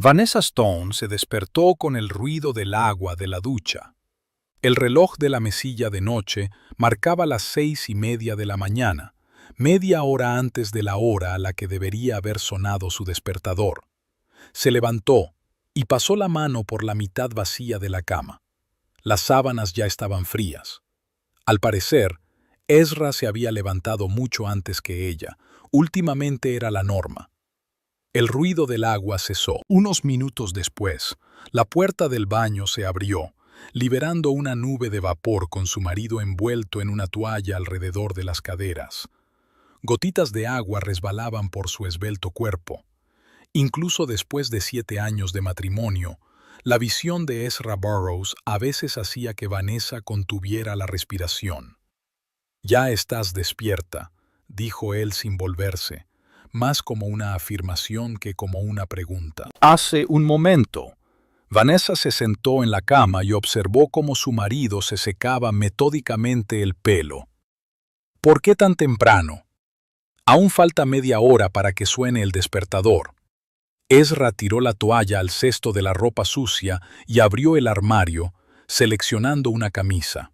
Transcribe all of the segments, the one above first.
Vanessa Stone se despertó con el ruido del agua de la ducha. El reloj de la mesilla de noche marcaba las 6:30 de la mañana, media hora antes de la hora a la que debería haber sonado su despertador. Se levantó y pasó la mano por la mitad vacía de la cama. Las sábanas ya estaban frías. Al parecer, Ezra se había levantado mucho antes que ella. Últimamente era la norma. El ruido del agua cesó. Unos minutos después, la puerta del baño se abrió, liberando una nube de vapor con su marido envuelto en una toalla alrededor de las caderas. Gotitas de agua resbalaban por su esbelto cuerpo. Incluso después de 7 años de matrimonio, la visión de Ezra Burroughs a veces hacía que Vanessa contuviera la respiración. «Ya estás despierta», dijo él sin volverse, más como una afirmación que como una pregunta. Hace un momento. Vanessa se sentó en la cama y observó cómo su marido se secaba metódicamente el pelo. ¿Por qué tan temprano? Aún falta media hora para que suene el despertador. Ezra tiró la toalla al cesto de la ropa sucia y abrió el armario, seleccionando una camisa.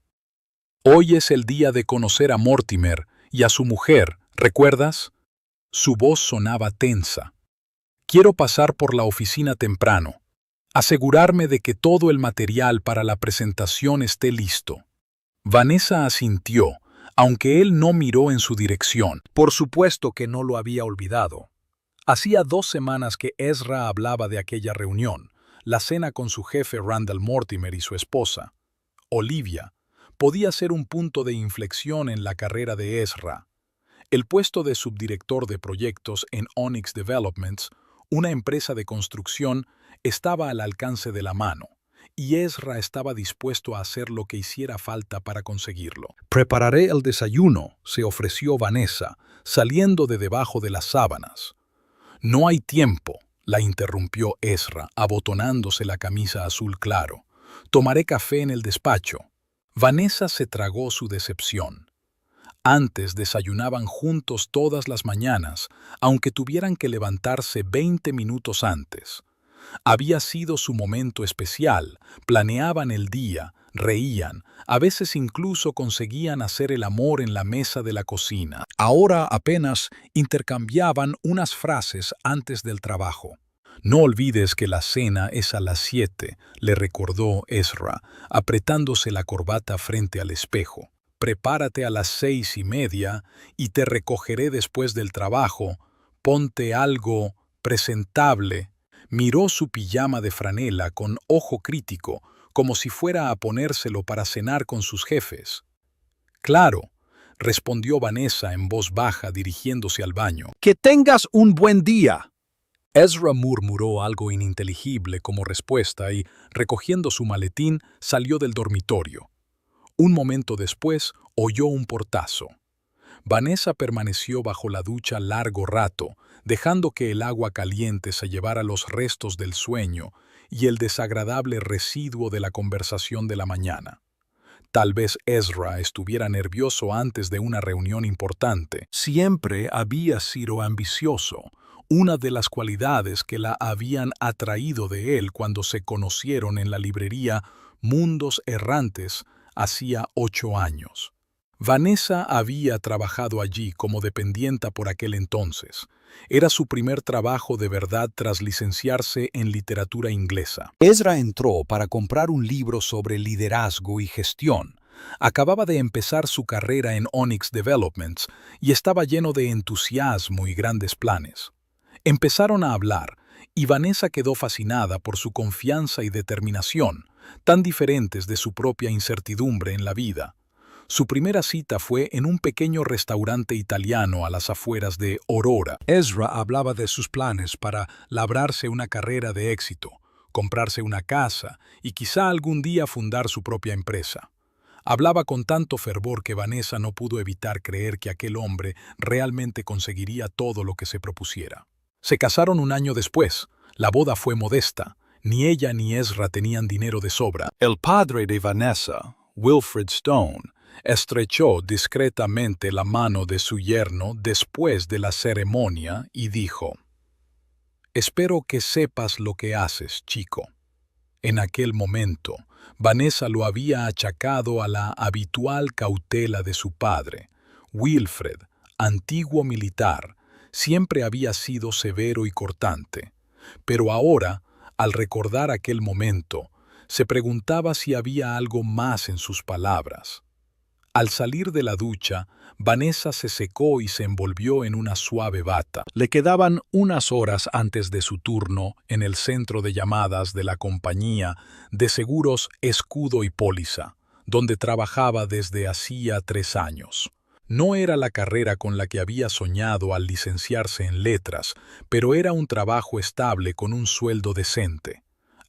Hoy es el día de conocer a Mortimer y a su mujer, ¿recuerdas? Su voz sonaba tensa. Quiero pasar por la oficina temprano. Asegurarme de que todo el material para la presentación esté listo. Vanessa asintió, aunque él no miró en su dirección. Por supuesto que no lo había olvidado. Hacía 2 semanas que Ezra hablaba de aquella reunión, la cena con su jefe Randall Mortimer y su esposa. Olivia podía ser un punto de inflexión en la carrera de Ezra. El puesto de subdirector de proyectos en Onyx Developments, una empresa de construcción, estaba al alcance de la mano, y Ezra estaba dispuesto a hacer lo que hiciera falta para conseguirlo. «Prepararé el desayuno», se ofreció Vanessa, saliendo de debajo de las sábanas. «No hay tiempo», la interrumpió Ezra, abotonándose la camisa azul claro. «Tomaré café en el despacho». Vanessa se tragó su decepción. Antes desayunaban juntos todas las mañanas, aunque tuvieran que levantarse 20 minutos antes. Había sido su momento especial, planeaban el día, reían, a veces incluso conseguían hacer el amor en la mesa de la cocina. Ahora apenas intercambiaban unas frases antes del trabajo. «No olvides que la cena es a las 7», le recordó Ezra, apretándose la corbata frente al espejo. «Prepárate a las 6:30 y te recogeré después del trabajo. Ponte algo presentable». Miró su pijama de franela con ojo crítico, como si fuera a ponérselo para cenar con sus jefes. «Claro», respondió Vanessa en voz baja dirigiéndose al baño. «Que tengas un buen día». Ezra murmuró algo ininteligible como respuesta y, recogiendo su maletín, salió del dormitorio. Un momento después, oyó un portazo. Vanessa permaneció bajo la ducha largo rato, dejando que el agua caliente se llevara los restos del sueño y el desagradable residuo de la conversación de la mañana. Tal vez Ezra estuviera nervioso antes de una reunión importante. Siempre había sido ambicioso, una de las cualidades que la habían atraído de él cuando se conocieron en la librería Mundos Errantes hacía 8 años. Vanessa había trabajado allí como dependienta por aquel entonces. Era su primer trabajo de verdad tras licenciarse en literatura inglesa. Ezra entró para comprar un libro sobre liderazgo y gestión. Acababa de empezar su carrera en Onyx Developments y estaba lleno de entusiasmo y grandes planes. Empezaron a hablar, y Vanessa quedó fascinada por su confianza y determinación, tan diferentes de su propia incertidumbre en la vida. Su primera cita fue en un pequeño restaurante italiano a las afueras de Aurora. Ezra hablaba de sus planes para labrarse una carrera de éxito, comprarse una casa y quizá algún día fundar su propia empresa. Hablaba con tanto fervor que Vanessa no pudo evitar creer que aquel hombre realmente conseguiría todo lo que se propusiera. Se casaron un año después. La boda fue modesta. Ni ella ni Ezra tenían dinero de sobra. El padre de Vanessa, Wilfred Stone, estrechó discretamente la mano de su yerno después de la ceremonia y dijo: Espero que sepas lo que haces, chico. En aquel momento, Vanessa lo había achacado a la habitual cautela de su padre. Wilfred, antiguo militar, siempre había sido severo y cortante. Pero ahora, al recordar aquel momento, se preguntaba si había algo más en sus palabras. Al salir de la ducha, Vanessa se secó y se envolvió en una suave bata. Le quedaban unas horas antes de su turno en el centro de llamadas de la compañía de seguros Escudo y Póliza, donde trabajaba desde hacía 3 años. No era la carrera con la que había soñado al licenciarse en letras, pero era un trabajo estable con un sueldo decente.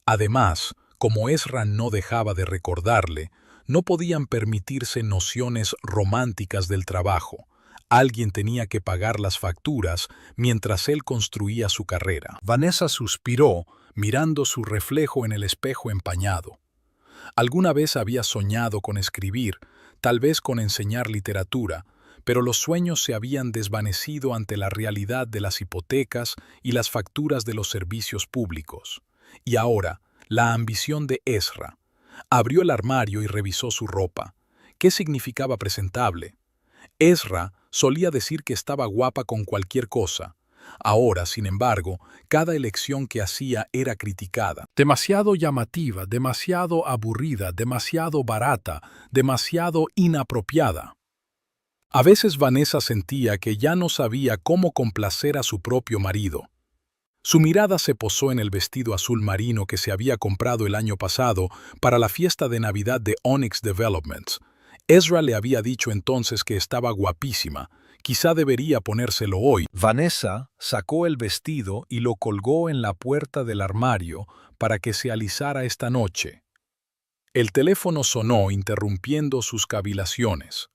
Además, como Ezra no dejaba de recordarle, no podían permitirse nociones románticas del trabajo. Alguien tenía que pagar las facturas mientras él construía su carrera. Vanessa suspiró, mirando su reflejo en el espejo empañado. Alguna vez había soñado con escribir, tal vez con enseñar literatura, pero los sueños se habían desvanecido ante la realidad de las hipotecas y las facturas de los servicios públicos. Y ahora, la ambición de Ezra. Abrió el armario y revisó su ropa. ¿Qué significaba presentable? Ezra solía decir que estaba guapa con cualquier cosa. Ahora, sin embargo, cada elección que hacía era criticada. Demasiado llamativa, demasiado aburrida, demasiado barata, demasiado inapropiada. A veces Vanessa sentía que ya no sabía cómo complacer a su propio marido. Su mirada se posó en el vestido azul marino que se había comprado el año pasado para la fiesta de Navidad de Onyx Developments. Ezra le había dicho entonces que estaba guapísima, quizá debería ponérselo hoy. Vanessa sacó el vestido y lo colgó en la puerta del armario para que se alisara esta noche. El teléfono sonó interrumpiendo sus cavilaciones.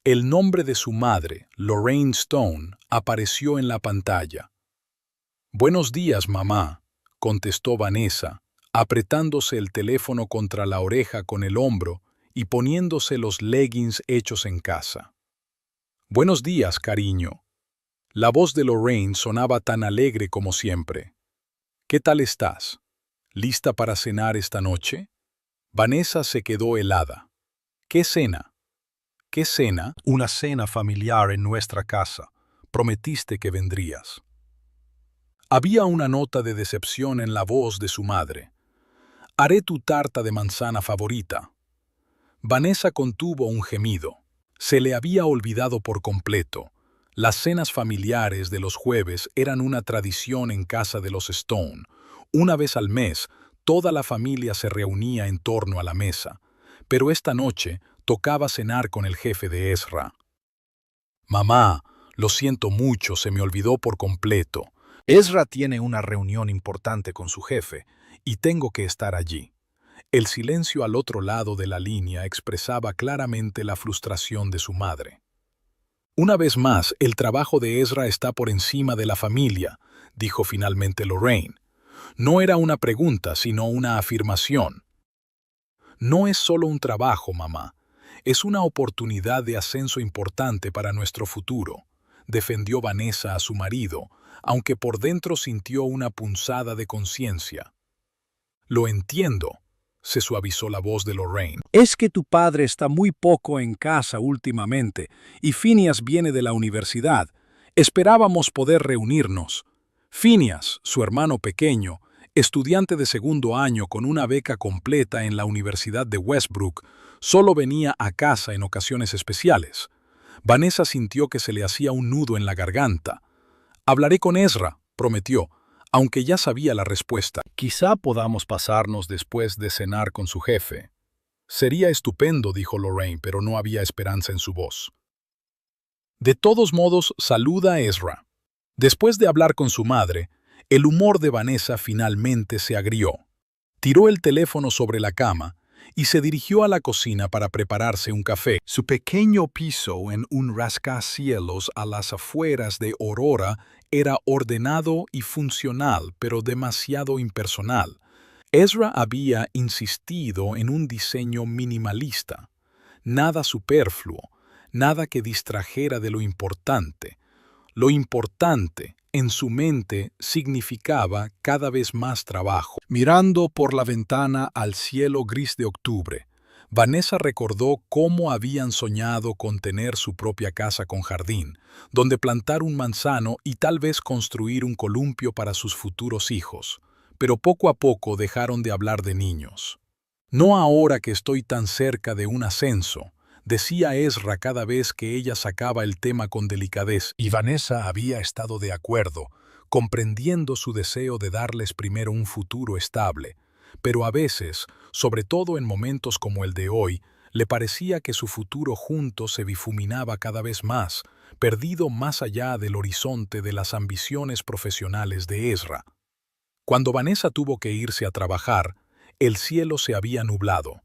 El nombre de su madre, Lorraine Stone, apareció en la pantalla. «Buenos días, mamá», contestó Vanessa, apretándose el teléfono contra la oreja con el hombro y poniéndose los leggings hechos en casa. «Buenos días, cariño». La voz de Lorraine sonaba tan alegre como siempre. «¿Qué tal estás? ¿Lista para cenar esta noche?» Vanessa se quedó helada. «¿Qué cena?» «¿Qué cena?» «Una cena familiar en nuestra casa. Prometiste que vendrías». Había una nota de decepción en la voz de su madre. «Haré tu tarta de manzana favorita». Vanessa contuvo un gemido. Se le había olvidado por completo. Las cenas familiares de los jueves eran una tradición en casa de los Stone. Una vez al mes, toda la familia se reunía en torno a la mesa. Pero esta noche tocaba cenar con el jefe de Ezra. «Mamá, lo siento mucho, se me olvidó por completo. Ezra tiene una reunión importante con su jefe y tengo que estar allí». El silencio al otro lado de la línea expresaba claramente la frustración de su madre. «Una vez más, el trabajo de Ezra está por encima de la familia», dijo finalmente Lorraine. No era una pregunta, sino una afirmación. «No es solo un trabajo, mamá. Es una oportunidad de ascenso importante para nuestro futuro», defendió Vanessa a su marido, aunque por dentro sintió una punzada de conciencia. «Lo entiendo», se suavizó la voz de Lorraine. «Es que tu padre está muy poco en casa últimamente y Phineas viene de la universidad. Esperábamos poder reunirnos». Phineas, su hermano pequeño, estudiante de segundo año con una beca completa en la Universidad de Westbrook, solo venía a casa en ocasiones especiales. Vanessa sintió que se le hacía un nudo en la garganta. «Hablaré con Ezra», prometió, aunque ya sabía la respuesta. «Quizá podamos pasarnos después de cenar con su jefe». «Sería estupendo», dijo Lorraine, pero no había esperanza en su voz. «De todos modos, saluda a Ezra». Después de hablar con su madre, el humor de Vanessa finalmente se agrió. Tiró el teléfono sobre la cama y se dirigió a la cocina para prepararse un café. Su pequeño piso en un rascacielos a las afueras de Aurora era ordenado y funcional, pero demasiado impersonal. Ezra había insistido en un diseño minimalista. Nada superfluo, nada que distrajera de lo importante. Lo importante en su mente significaba cada vez más trabajo. Mirando por la ventana al cielo gris de octubre, Vanessa recordó cómo habían soñado con tener su propia casa con jardín, donde plantar un manzano y tal vez construir un columpio para sus futuros hijos. Pero poco a poco dejaron de hablar de niños. No ahora que estoy tan cerca de un ascenso, decía Ezra cada vez que ella sacaba el tema con delicadeza, y Vanessa había estado de acuerdo, comprendiendo su deseo de darles primero un futuro estable, pero a veces, sobre todo en momentos como el de hoy, le parecía que su futuro juntos se difuminaba cada vez más, perdido más allá del horizonte de las ambiciones profesionales de Ezra. Cuando Vanessa tuvo que irse a trabajar, el cielo se había nublado.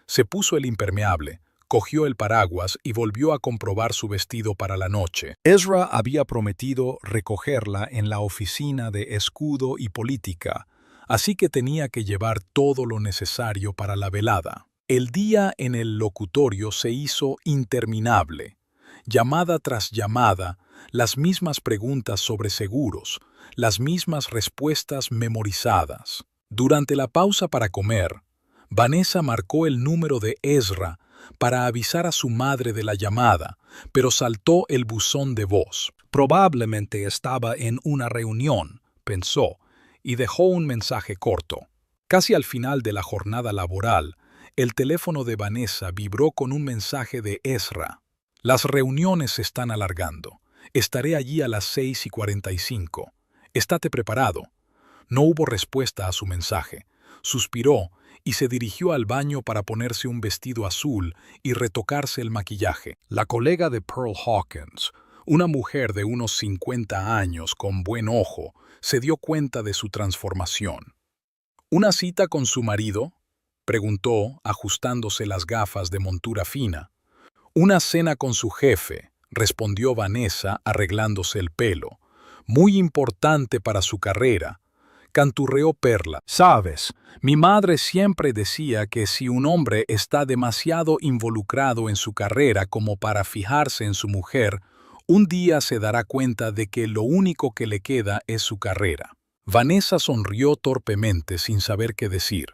Se puso el impermeable, cogió el paraguas y volvió a comprobar su vestido para la noche. Ezra había prometido recogerla en la oficina de Escudo y Política, así que tenía que llevar todo lo necesario para la velada. El día en el locutorio se hizo interminable. Llamada tras llamada, las mismas preguntas sobre seguros, las mismas respuestas memorizadas. Durante la pausa para comer, Vanessa marcó el número de Ezra para avisar a su madre de la llamada, pero saltó el buzón de voz. Probablemente estaba en una reunión, pensó, y dejó un mensaje corto. Casi al final de la jornada laboral, el teléfono de Vanessa vibró con un mensaje de Ezra. Las reuniones se están alargando. Estaré allí a las 6:45. Estate preparado. No hubo respuesta a su mensaje. Suspiró y se dirigió al baño para ponerse un vestido azul y retocarse el maquillaje. La colega de Pearl Hawkins, una mujer de unos 50 años con buen ojo, se dio cuenta de su transformación. ¿Una cita con su marido?, preguntó, ajustándose las gafas de montura fina. «Una cena con su jefe», respondió Vanessa, arreglándose el pelo. «Muy importante para su carrera», canturreó Perla. «Sabes, mi madre siempre decía que si un hombre está demasiado involucrado en su carrera como para fijarse en su mujer, un día se dará cuenta de que lo único que le queda es su carrera». Vanessa sonrió torpemente sin saber qué decir.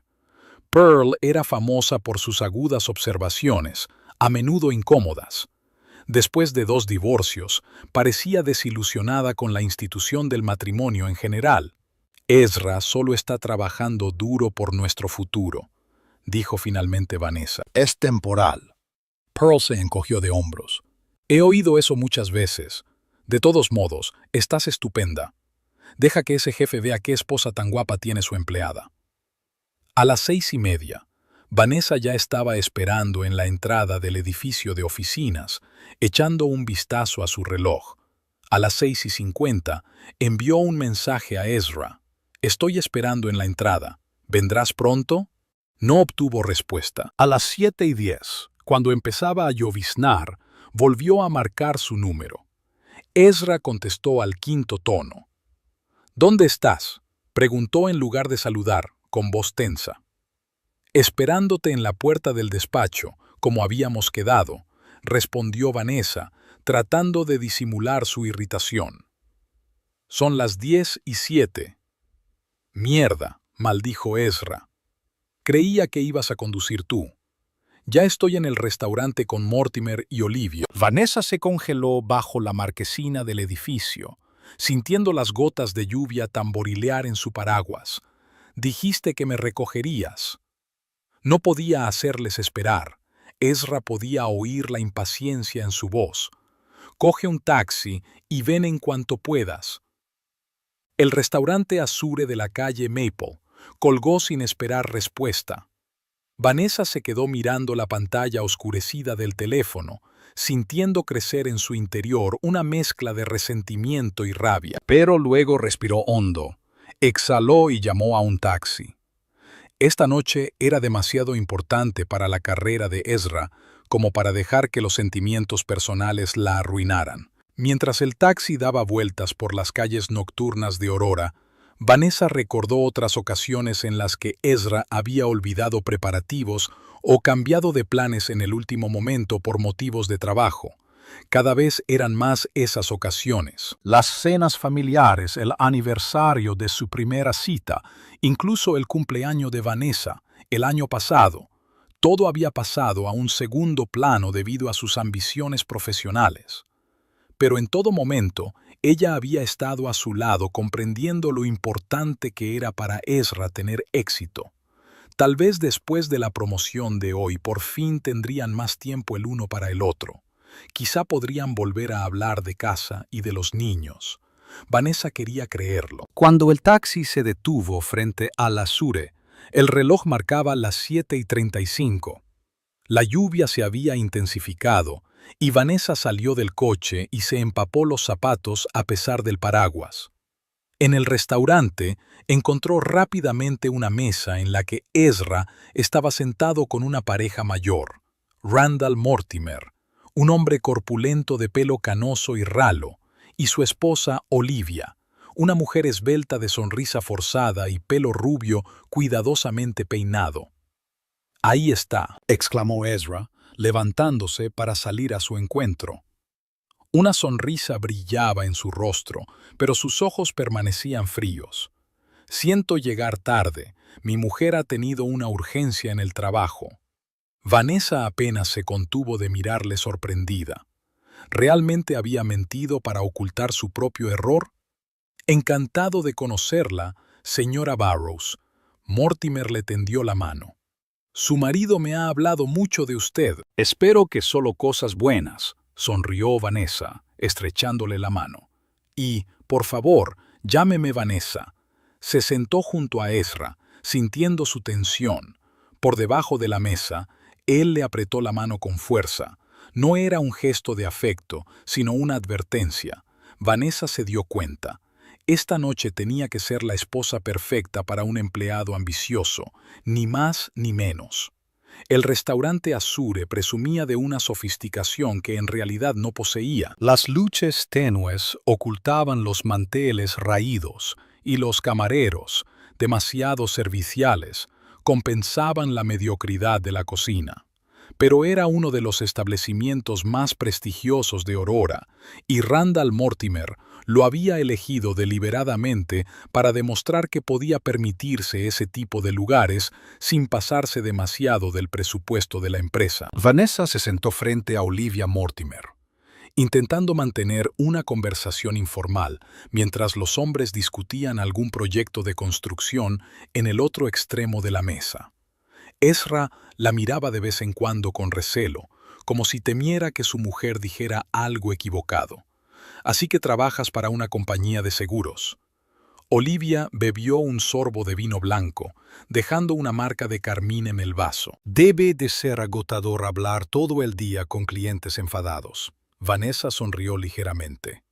Pearl era famosa por sus agudas observaciones, a menudo incómodas. Después de 2 divorcios, parecía desilusionada con la institución del matrimonio en general. «Ezra solo está trabajando duro por nuestro futuro», dijo finalmente Vanessa. «Es temporal». Pearl se encogió de hombros. «He oído eso muchas veces. De todos modos, estás estupenda. Deja que ese jefe vea qué esposa tan guapa tiene su empleada». A las 6:30, Vanessa ya estaba esperando en la entrada del edificio de oficinas, echando un vistazo a su reloj. A las 6:50, envió un mensaje a Ezra. «Estoy esperando en la entrada. ¿Vendrás pronto?». No obtuvo respuesta. A las 7:10, cuando empezaba a lloviznar, volvió a marcar su número. Ezra contestó al 5.º tono. «¿Dónde estás?», preguntó en lugar de saludar, con voz tensa. «Esperándote en la puerta del despacho, como habíamos quedado», respondió Vanessa, tratando de disimular su irritación. «Son las 10:07. «Mierda», maldijo Ezra. «Creía que ibas a conducir tú. Ya estoy en el restaurante con Mortimer y Olivia». Vanessa se congeló bajo la marquesina del edificio, sintiendo las gotas de lluvia tamborilear en su paraguas. «Dijiste que me recogerías». No podía hacerles esperar. Ezra podía oír la impaciencia en su voz. «Coge un taxi y ven en cuanto puedas». El restaurante Azure de la calle Maple colgó sin esperar respuesta. Vanessa se quedó mirando la pantalla oscurecida del teléfono, sintiendo crecer en su interior una mezcla de resentimiento y rabia. Pero luego respiró hondo, exhaló y llamó a un taxi. Esta noche era demasiado importante para la carrera de Ezra como para dejar que los sentimientos personales la arruinaran. Mientras el taxi daba vueltas por las calles nocturnas de Aurora, Vanessa recordó otras ocasiones en las que Ezra había olvidado preparativos o cambiado de planes en el último momento por motivos de trabajo, Cada vez eran más esas ocasiones. Las cenas familiares, el aniversario de su primera cita, incluso el cumpleaños de Vanessa, el año pasado. Todo había pasado a un segundo plano debido a sus ambiciones profesionales. Pero en todo momento, ella había estado a su lado comprendiendo lo importante que era para Ezra tener éxito. Tal vez después de la promoción de hoy por fin tendrían más tiempo el uno para el otro. Quizá podrían volver a hablar de casa y de los niños. Vanessa quería creerlo. Cuando el taxi se detuvo frente a la Azure, el reloj marcaba las 7:35. La lluvia se había intensificado y Vanessa salió del coche y se empapó los zapatos a pesar del paraguas. En el restaurante encontró rápidamente una mesa en la que Ezra estaba sentado con una pareja mayor, Randall Mortimer, un hombre corpulento de pelo canoso y ralo, y su esposa Olivia, una mujer esbelta de sonrisa forzada y pelo rubio cuidadosamente peinado. «Ahí está», exclamó Ezra, levantándose para salir a su encuentro. Una sonrisa brillaba en su rostro, pero sus ojos permanecían fríos. «Siento llegar tarde. Mi mujer ha tenido una urgencia en el trabajo». Vanessa apenas se contuvo de mirarle sorprendida. ¿Realmente había mentido para ocultar su propio error? «Encantado de conocerla, señora Burrows». Mortimer le tendió la mano. «Su marido me ha hablado mucho de usted». «Espero que solo cosas buenas», sonrió Vanessa, estrechándole la mano. «Y, por favor, llámeme Vanessa». Se sentó junto a Ezra, sintiendo su tensión. Por debajo de la mesa, él le apretó la mano con fuerza. No era un gesto de afecto, sino una advertencia. Vanessa se dio cuenta. Esta noche tenía que ser la esposa perfecta para un empleado ambicioso, ni más ni menos. El restaurante Azure presumía de una sofisticación que en realidad no poseía. Las luces tenues ocultaban los manteles raídos y los camareros, demasiado serviciales, compensaban la mediocridad de la cocina. Pero era uno de los establecimientos más prestigiosos de Aurora, y Randall Mortimer lo había elegido deliberadamente para demostrar que podía permitirse ese tipo de lugares sin pasarse demasiado del presupuesto de la empresa. Vanessa se sentó frente a Olivia Mortimer, intentando mantener una conversación informal mientras los hombres discutían algún proyecto de construcción en el otro extremo de la mesa. Ezra la miraba de vez en cuando con recelo, como si temiera que su mujer dijera algo equivocado. «Así que trabajas para una compañía de seguros». Olivia bebió un sorbo de vino blanco, dejando una marca de carmín en el vaso. «Debe de ser agotador hablar todo el día con clientes enfadados». Vanessa sonrió ligeramente.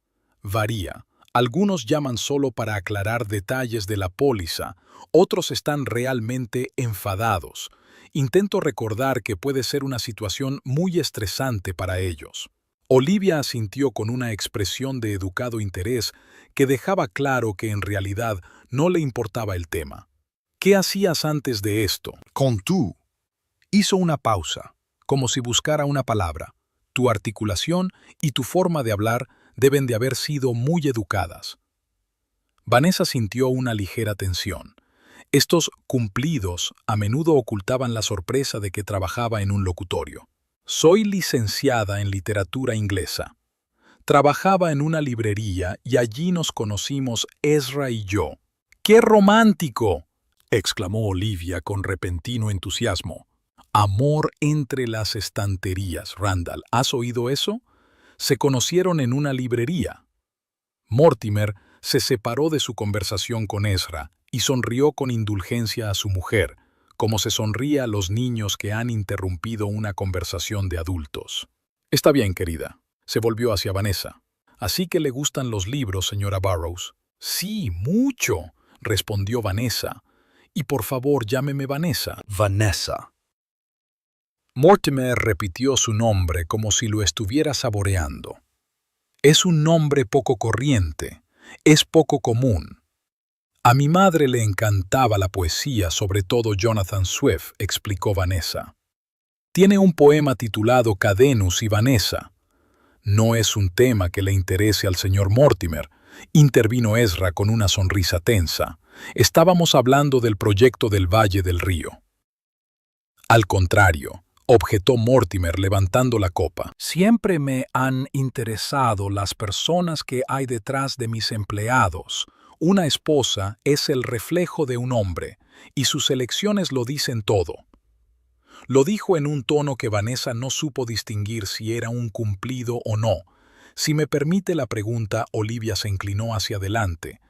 «Varía. Algunos llaman solo para aclarar detalles de la póliza, otros están realmente enfadados. Intento recordar que puede ser una situación muy estresante para ellos». Olivia asintió con una expresión de educado interés que dejaba claro que en realidad no le importaba el tema. «¿Qué hacías antes de esto?» «Con tú». Hizo una pausa, como si buscara una palabra. «Tu articulación y tu forma de hablar deben de haber sido muy educadas». Vanessa sintió una ligera tensión. Estos cumplidos a menudo ocultaban la sorpresa de que trabajaba en un locutorio. «Soy licenciada en literatura inglesa. Trabajaba en una librería y allí nos conocimos Ezra y yo». «¡Qué romántico!», exclamó Olivia con repentino entusiasmo. «Amor entre las estanterías, Randall. ¿Has oído eso? Se conocieron en una librería». Mortimer se separó de su conversación con Ezra y sonrió con indulgencia a su mujer, como se sonríe a los niños que han interrumpido una conversación de adultos. «Está bien, querida», se volvió hacia Vanessa. «¿Así que le gustan los libros, señora Burrows?» «Sí, mucho», respondió Vanessa. «Y por favor, llámeme Vanessa». «Vanessa». Mortimer repitió su nombre como si lo estuviera saboreando. «Es un nombre poco corriente, es poco común». «A mi madre le encantaba la poesía, sobre todo Jonathan Swift», explicó Vanessa. «Tiene un poema titulado Cadenus y Vanessa». No es un tema que le interese al señor Mortimer, intervino Ezra con una sonrisa tensa. Estábamos hablando del proyecto del Valle del Río. Al contrario, objetó Mortimer levantando la copa. Siempre me han interesado las personas que hay detrás de mis empleados. Una esposa es el reflejo de un hombre, y sus elecciones lo dicen todo. Lo dijo en un tono que Vanessa no supo distinguir si era un cumplido o no. Si me permite la pregunta, Olivia se inclinó hacia adelante.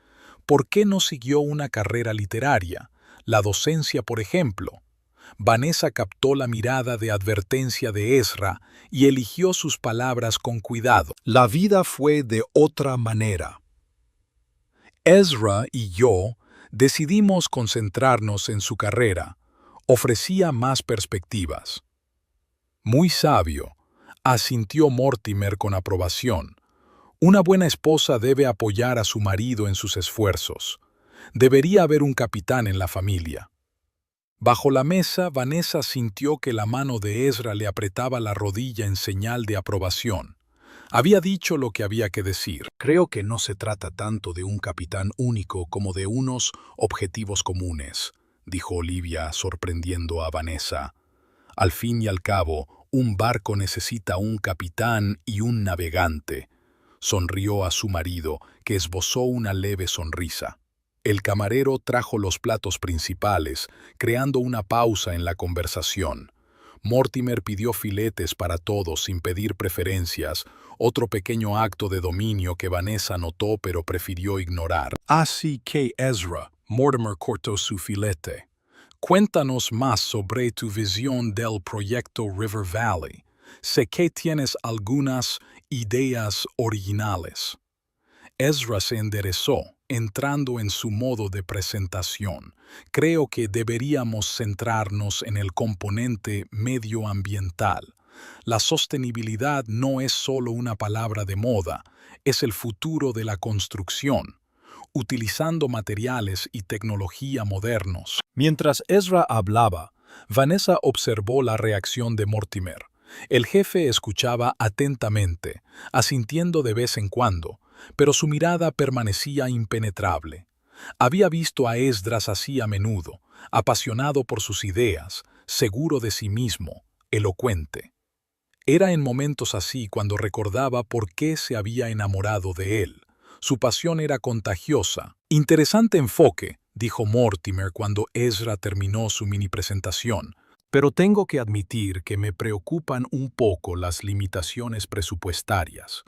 ¿Por qué no siguió una carrera literaria? La docencia, por ejemplo. Vanessa captó la mirada de advertencia de Ezra y eligió sus palabras con cuidado. La vida fue de otra manera. Ezra y yo decidimos concentrarnos en su carrera. Ofrecía más perspectivas. Muy sabio, asintió Mortimer con aprobación. Una buena esposa debe apoyar a su marido en sus esfuerzos. Debería haber un capitán en la familia. Bajo la mesa, Vanessa sintió que la mano de Ezra le apretaba la rodilla en señal de aprobación. Había dicho lo que había que decir. Creo que no se trata tanto de un capitán único como de unos objetivos comunes, dijo Olivia, sorprendiendo a Vanessa. Al fin y al cabo, un barco necesita un capitán y un navegante. Sonrió a su marido, que esbozó una leve sonrisa. El camarero trajo los platos principales, creando una pausa en la conversación. Mortimer pidió filetes para todos sin pedir preferencias, otro pequeño acto de dominio que Vanessa notó pero prefirió ignorar. Así que Ezra, Mortimer cortó su filete. Cuéntanos más sobre tu visión del proyecto River Valley. Sé que tienes algunas ideas originales. Ezra se enderezó, entrando en su modo de presentación. Creo que deberíamos centrarnos en el componente medioambiental. La sostenibilidad no es solo una palabra de moda, es el futuro de la construcción, utilizando materiales y tecnología modernos. Mientras Ezra hablaba, Vanessa observó la reacción de Mortimer. El jefe escuchaba atentamente, asintiendo de vez en cuando, pero su mirada permanecía impenetrable. Había visto a Esdras así a menudo, apasionado por sus ideas, seguro de sí mismo, elocuente. Era en momentos así cuando recordaba por qué se había enamorado de él. Su pasión era contagiosa. Interesante enfoque, dijo Mortimer cuando Ezra terminó su mini presentación. Pero tengo que admitir que me preocupan un poco las limitaciones presupuestarias.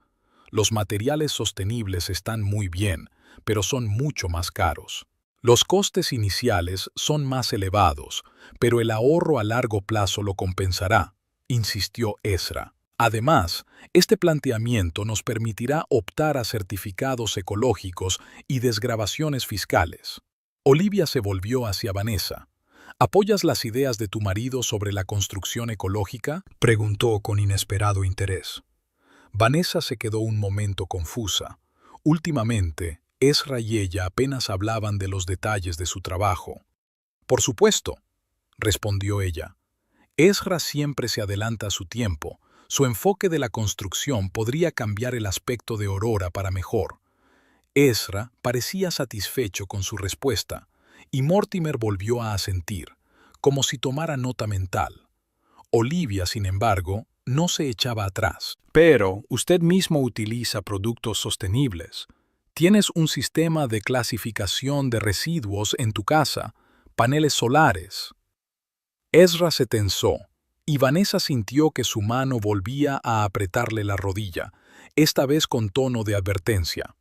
Los materiales sostenibles están muy bien, pero son mucho más caros. Los costes iniciales son más elevados, pero el ahorro a largo plazo lo compensará, insistió Ezra. Además, este planteamiento nos permitirá optar a certificados ecológicos y desgravaciones fiscales. Olivia se volvió hacia Vanessa. ¿Apoyas las ideas de tu marido sobre la construcción ecológica?, preguntó con inesperado interés. Vanessa se quedó un momento confusa. Últimamente, Ezra y ella apenas hablaban de los detalles de su trabajo. Por supuesto, respondió ella. Ezra siempre se adelanta a su tiempo. Su enfoque de la construcción podría cambiar el aspecto de Aurora para mejor. Ezra parecía satisfecho con su respuesta, y Mortimer volvió a asentir, como si tomara nota mental. Olivia, sin embargo, no se echaba atrás. Pero usted mismo utiliza productos sostenibles. Tienes un sistema de clasificación de residuos en tu casa, paneles solares. Ezra se tensó, y Vanessa sintió que su mano volvía a apretarle la rodilla, esta vez con tono de advertencia.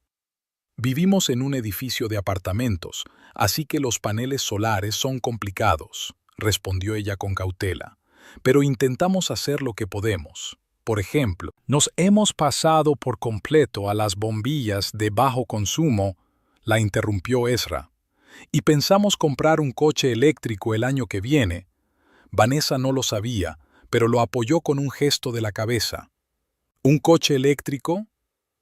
Vivimos en un edificio de apartamentos, así que los paneles solares son complicados, respondió ella con cautela. Pero intentamos hacer lo que podemos. Por ejemplo, nos hemos pasado por completo a las bombillas de bajo consumo, la interrumpió Ezra, y pensamos comprar un coche eléctrico el año que viene. Vanessa no lo sabía, pero lo apoyó con un gesto de la cabeza. ¿Un coche eléctrico?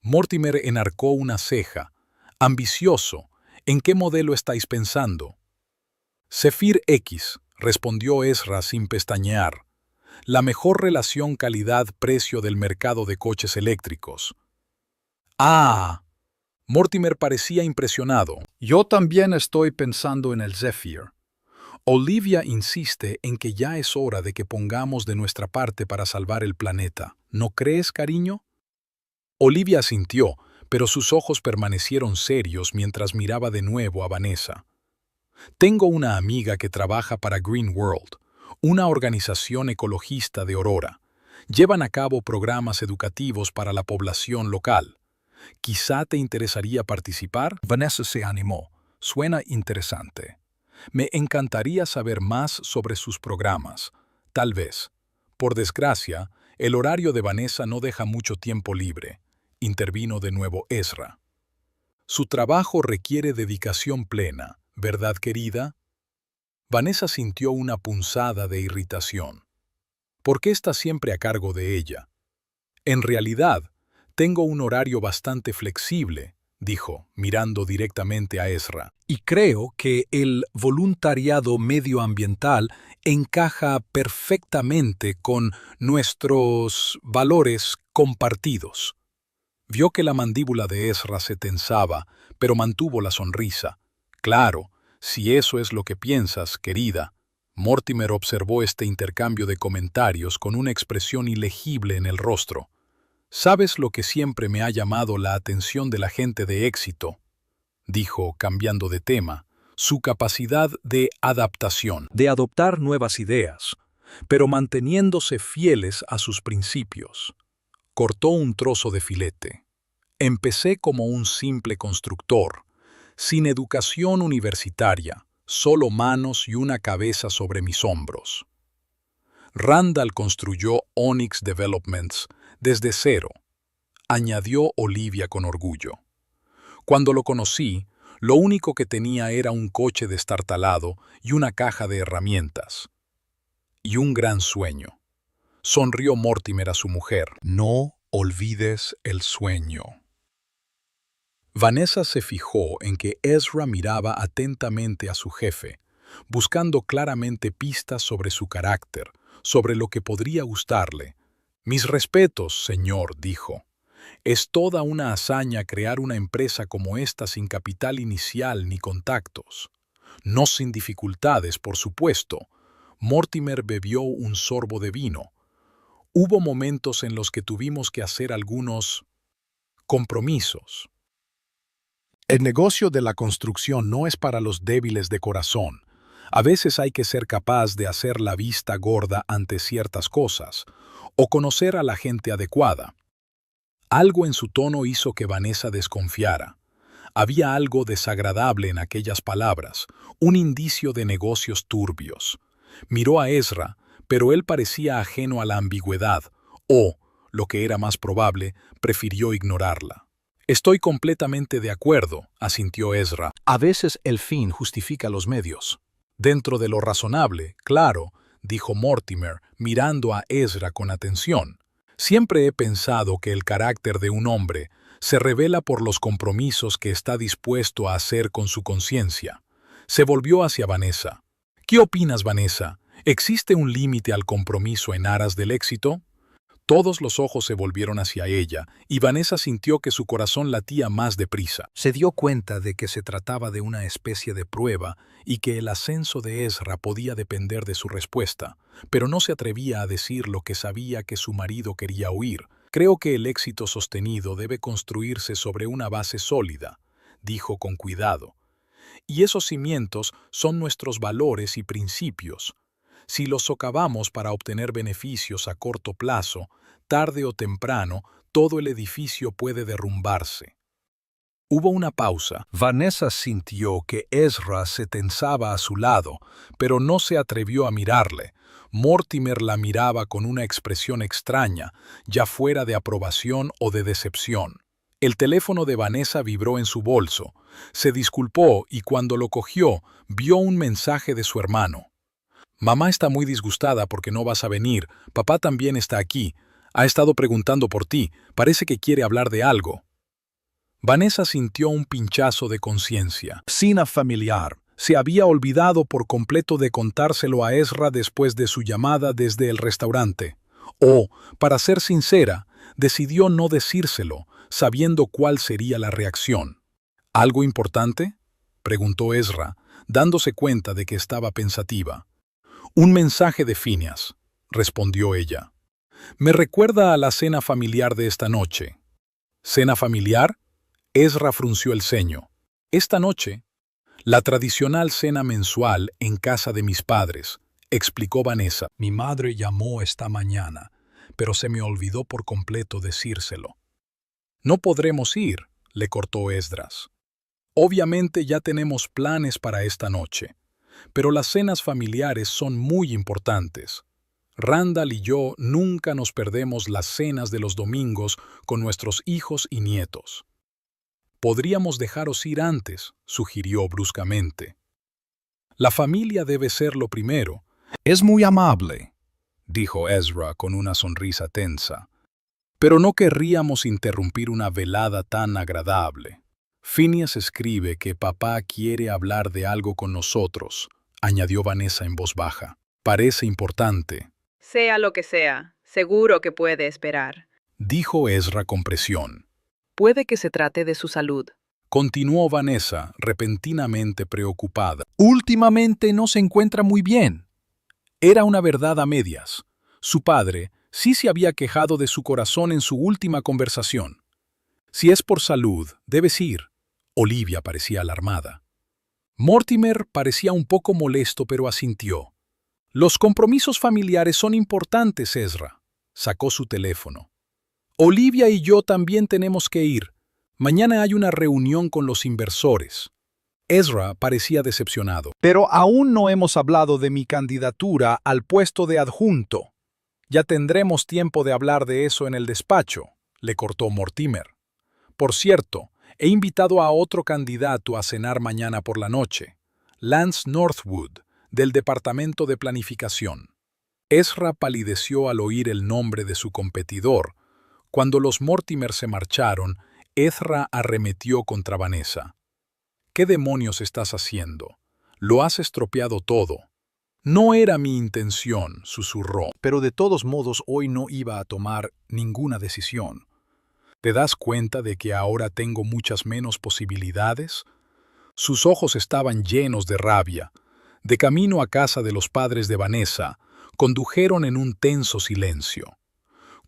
Mortimer enarcó una ceja. Ambicioso. ¿En qué modelo estáis pensando? Zephyr X, respondió Ezra sin pestañear. La mejor relación calidad-precio del mercado de coches eléctricos. ¡Ah! Mortimer parecía impresionado. Yo también estoy pensando en el Zephyr. Olivia insiste en que ya es hora de que pongamos de nuestra parte para salvar el planeta. ¿No crees, cariño? Olivia asintió, pero sus ojos permanecieron serios mientras miraba de nuevo a Vanessa. Tengo una amiga que trabaja para Green World, una organización ecologista de Aurora. Llevan a cabo programas educativos para la población local. ¿Quizá te interesaría participar? Vanessa se animó. Suena interesante. Me encantaría saber más sobre sus programas. Tal vez. Por desgracia, el horario de Vanessa no deja mucho tiempo libre. Intervino de nuevo Ezra. Su trabajo requiere dedicación plena, ¿verdad, querida? Vanessa sintió una punzada de irritación. ¿Por qué está siempre a cargo de ella? En realidad, tengo un horario bastante flexible, dijo, mirando directamente a Ezra. Y creo que el voluntariado medioambiental encaja perfectamente con nuestros valores compartidos. Vio que la mandíbula de Ezra se tensaba, pero mantuvo la sonrisa. Claro, si eso es lo que piensas, querida. Mortimer observó este intercambio de comentarios con una expresión ilegible en el rostro. ¿Sabes lo que siempre me ha llamado la atención de la gente de éxito?, dijo, cambiando de tema, su capacidad de adaptación, de adoptar nuevas ideas, pero manteniéndose fieles a sus principios. Cortó un trozo de filete. Empecé como un simple constructor, sin educación universitaria, solo manos y una cabeza sobre mis hombros. Randall construyó Onyx Developments desde cero, añadió Olivia con orgullo. Cuando lo conocí, lo único que tenía era un coche destartalado y una caja de herramientas. Y un gran sueño. Sonrió Mortimer a su mujer. No olvides el sueño. Vanessa se fijó en que Ezra miraba atentamente a su jefe, buscando claramente pistas sobre su carácter, sobre lo que podría gustarle. Mis respetos, señor, dijo. Es toda una hazaña crear una empresa como esta sin capital inicial ni contactos. No sin dificultades, por supuesto. Mortimer bebió un sorbo de vino. Hubo momentos en los que tuvimos que hacer algunos compromisos. El negocio de la construcción no es para los débiles de corazón. A veces hay que ser capaz de hacer la vista gorda ante ciertas cosas, o conocer a la gente adecuada. Algo en su tono hizo que Vanessa desconfiara. Había algo desagradable en aquellas palabras, un indicio de negocios turbios. Miró a Ezra, pero él parecía ajeno a la ambigüedad, o, lo que era más probable, prefirió ignorarla. Estoy completamente de acuerdo, asintió Ezra. A veces el fin justifica los medios. Dentro de lo razonable, claro, dijo Mortimer, mirando a Ezra con atención. Siempre he pensado que el carácter de un hombre se revela por los compromisos que está dispuesto a hacer con su conciencia. Se volvió hacia Vanessa. ¿Qué opinas, Vanessa? ¿Existe un límite al compromiso en aras del éxito? Todos los ojos se volvieron hacia ella, y Vanessa sintió que su corazón latía más deprisa. Se dio cuenta de que se trataba de una especie de prueba y que el ascenso de Ezra podía depender de su respuesta, pero no se atrevía a decir lo que sabía que su marido quería oír. Creo que el éxito sostenido debe construirse sobre una base sólida, dijo con cuidado. Y esos cimientos son nuestros valores y principios. Si los socavamos para obtener beneficios a corto plazo, tarde o temprano, todo el edificio puede derrumbarse. Hubo una pausa. Vanessa sintió que Ezra se tensaba a su lado, pero no se atrevió a mirarle. Mortimer la miraba con una expresión extraña, ya fuera de aprobación o de decepción. El teléfono de Vanessa vibró en su bolso. Se disculpó y cuando lo cogió, vio un mensaje de su hermano. Mamá está muy disgustada porque no vas a venir. Papá también está aquí. Ha estado preguntando por ti. Parece que quiere hablar de algo. Vanessa sintió un pinchazo de conciencia. Cena familiar. Se había olvidado por completo de contárselo a Ezra después de su llamada desde el restaurante. O, para ser sincera, decidió no decírselo, sabiendo cuál sería la reacción. ¿Algo importante?, preguntó Ezra, dándose cuenta de que estaba pensativa. Un mensaje de Phineas, respondió ella. Me recuerda a la cena familiar de esta noche. ¿Cena familiar? Ezra frunció el ceño. Esta noche, la tradicional cena mensual en casa de mis padres, explicó Vanessa. Mi madre llamó esta mañana, pero se me olvidó por completo decírselo. No podremos ir, le cortó Esdras. Obviamente ya tenemos planes para esta noche, pero las cenas familiares son muy importantes. Randall y yo nunca nos perdemos las cenas de los domingos con nuestros hijos y nietos. Podríamos dejaros ir antes, sugirió bruscamente. La familia debe ser lo primero. Es muy amable, dijo Ezra con una sonrisa tensa. Pero no querríamos interrumpir una velada tan agradable. Phineas escribe que papá quiere hablar de algo con nosotros, añadió Vanessa en voz baja. Parece importante. Sea lo que sea, seguro que puede esperar. Dijo Ezra con presión. Puede que se trate de su salud. Continuó Vanessa, repentinamente preocupada. Últimamente no se encuentra muy bien. Era una verdad a medias. Su padre sí se había quejado de su corazón en su última conversación. Si es por salud, debes ir. Olivia parecía alarmada. Mortimer parecía un poco molesto, pero asintió. Los compromisos familiares son importantes, Ezra. Sacó su teléfono. Olivia y yo también tenemos que ir. Mañana hay una reunión con los inversores. Ezra parecía decepcionado. Pero aún no hemos hablado de mi candidatura al puesto de adjunto. Ya tendremos tiempo de hablar de eso en el despacho, le cortó Mortimer. Por cierto, he invitado a otro candidato a cenar mañana por la noche, Lance Northwood, del Departamento de Planificación. Ezra palideció al oír el nombre de su competidor. Cuando los Mortimer se marcharon, Ezra arremetió contra Vanessa. ¿Qué demonios estás haciendo? Lo has estropeado todo. No era mi intención, susurró, pero de todos modos hoy no iba a tomar ninguna decisión. ¿Te das cuenta de que ahora tengo muchas menos posibilidades? Sus ojos estaban llenos de rabia. De camino a casa de los padres de Vanessa, condujeron en un tenso silencio.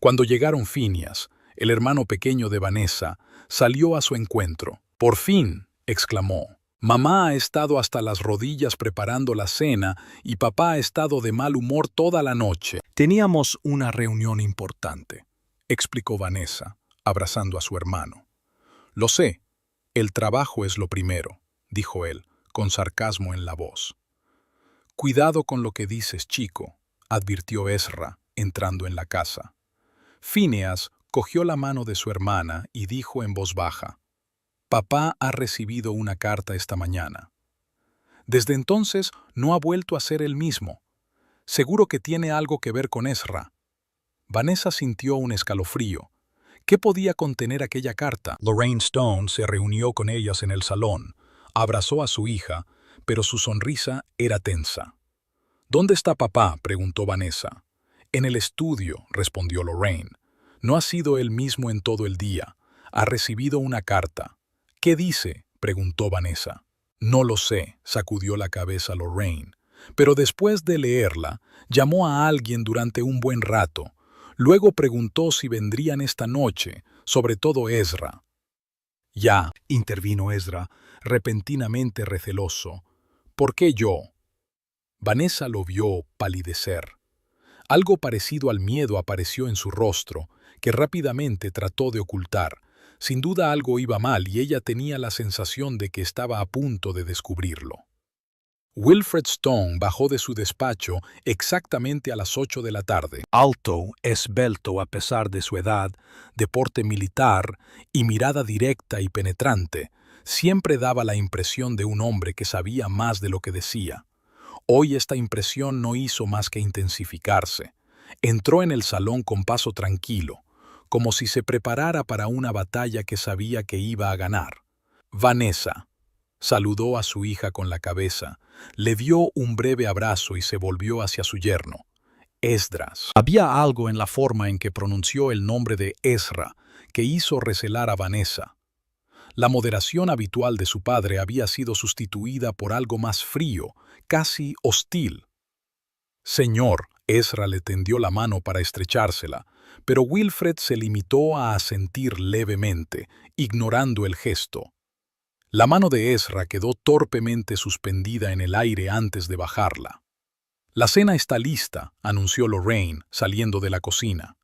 Cuando llegaron Phineas, el hermano pequeño de Vanessa, salió a su encuentro. «Por fin», exclamó. «Mamá ha estado hasta las rodillas preparando la cena y papá ha estado de mal humor toda la noche». «Teníamos una reunión importante», explicó Vanessa, abrazando a su hermano. «Lo sé, el trabajo es lo primero», dijo él, con sarcasmo en la voz. «Cuidado con lo que dices, chico», advirtió Ezra, entrando en la casa. Phineas cogió la mano de su hermana y dijo en voz baja, «Papá ha recibido una carta esta mañana. Desde entonces no ha vuelto a ser el mismo. Seguro que tiene algo que ver con Ezra». Vanessa sintió un escalofrío. ¿Qué podía contener aquella carta? Lorraine Stone se reunió con ellas en el salón, abrazó a su hija, pero su sonrisa era tensa. «¿Dónde está papá?», preguntó Vanessa. «En el estudio», respondió Lorraine. «No ha sido él mismo en todo el día. Ha recibido una carta». «¿Qué dice?», preguntó Vanessa. «No lo sé», sacudió la cabeza Lorraine. Pero después de leerla, llamó a alguien durante un buen rato. Luego preguntó si vendrían esta noche, sobre todo Ezra. «Ya», intervino Ezra, repentinamente receloso. «¿Por qué yo?». Vanessa lo vio palidecer. Algo parecido al miedo apareció en su rostro, que rápidamente trató de ocultar. Sin duda algo iba mal y ella tenía la sensación de que estaba a punto de descubrirlo. Wilfred Stone bajó de su despacho exactamente a las 8 de la tarde. Alto, esbelto a pesar de su edad, de porte militar y mirada directa y penetrante, siempre daba la impresión de un hombre que sabía más de lo que decía. Hoy esta impresión no hizo más que intensificarse. Entró en el salón con paso tranquilo, como si se preparara para una batalla que sabía que iba a ganar. «Vanessa», Saludó a su hija con la cabeza, le dio un breve abrazo y se volvió hacia su yerno, Esdras. Había algo en la forma en que pronunció el nombre de Ezra que hizo recelar a Vanessa. La moderación habitual de su padre había sido sustituida por algo más frío, casi hostil. Señor, Ezra le tendió la mano para estrechársela, pero Wilfred se limitó a asentir levemente, ignorando el gesto. La mano de Ezra quedó torpemente suspendida en el aire antes de bajarla. «La cena está lista», anunció Lorraine, saliendo de la cocina.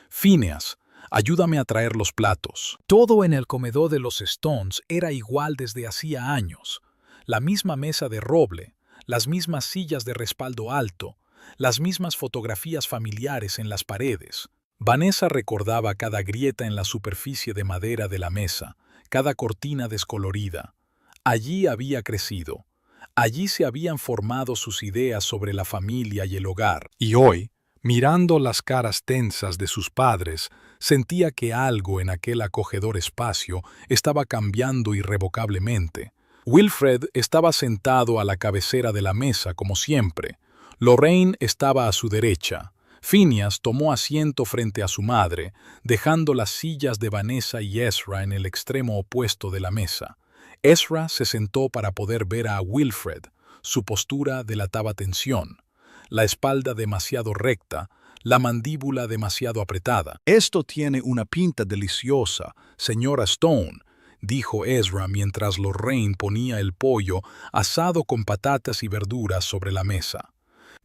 «Phineas, ayúdame a traer los platos». Todo en el comedor de los Stones era igual desde hacía años. La misma mesa de roble, las mismas sillas de respaldo alto, las mismas fotografías familiares en las paredes. Vanessa recordaba cada grieta en la superficie de madera de la mesa, cada cortina descolorida. Allí había crecido. Allí se habían formado sus ideas sobre la familia y el hogar. Y hoy, mirando las caras tensas de sus padres, sentía que algo en aquel acogedor espacio estaba cambiando irrevocablemente. Wilfred estaba sentado a la cabecera de la mesa como siempre. Lorraine estaba a su derecha. Phineas tomó asiento frente a su madre, dejando las sillas de Vanessa y Ezra en el extremo opuesto de la mesa. Ezra se sentó para poder ver a Wilfred. Su postura delataba tensión, la espalda demasiado recta, la mandíbula demasiado apretada. «Esto tiene una pinta deliciosa, señora Stone», dijo Ezra mientras Lorraine ponía el pollo asado con patatas y verduras sobre la mesa.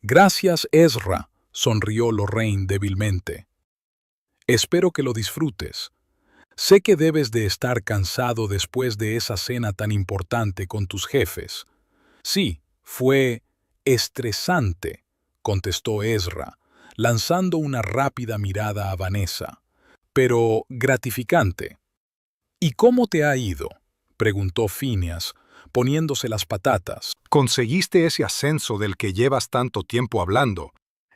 «Gracias, Ezra», sonrió Lorraine débilmente. «Espero que lo disfrutes. Sé que debes de estar cansado después de esa cena tan importante con tus jefes». «Sí, fue estresante», contestó Ezra, lanzando una rápida mirada a Vanessa. «Pero gratificante». «¿Y cómo te ha ido?», preguntó Phineas, poniéndose las patatas. «¿Conseguiste ese ascenso del que llevas tanto tiempo hablando?».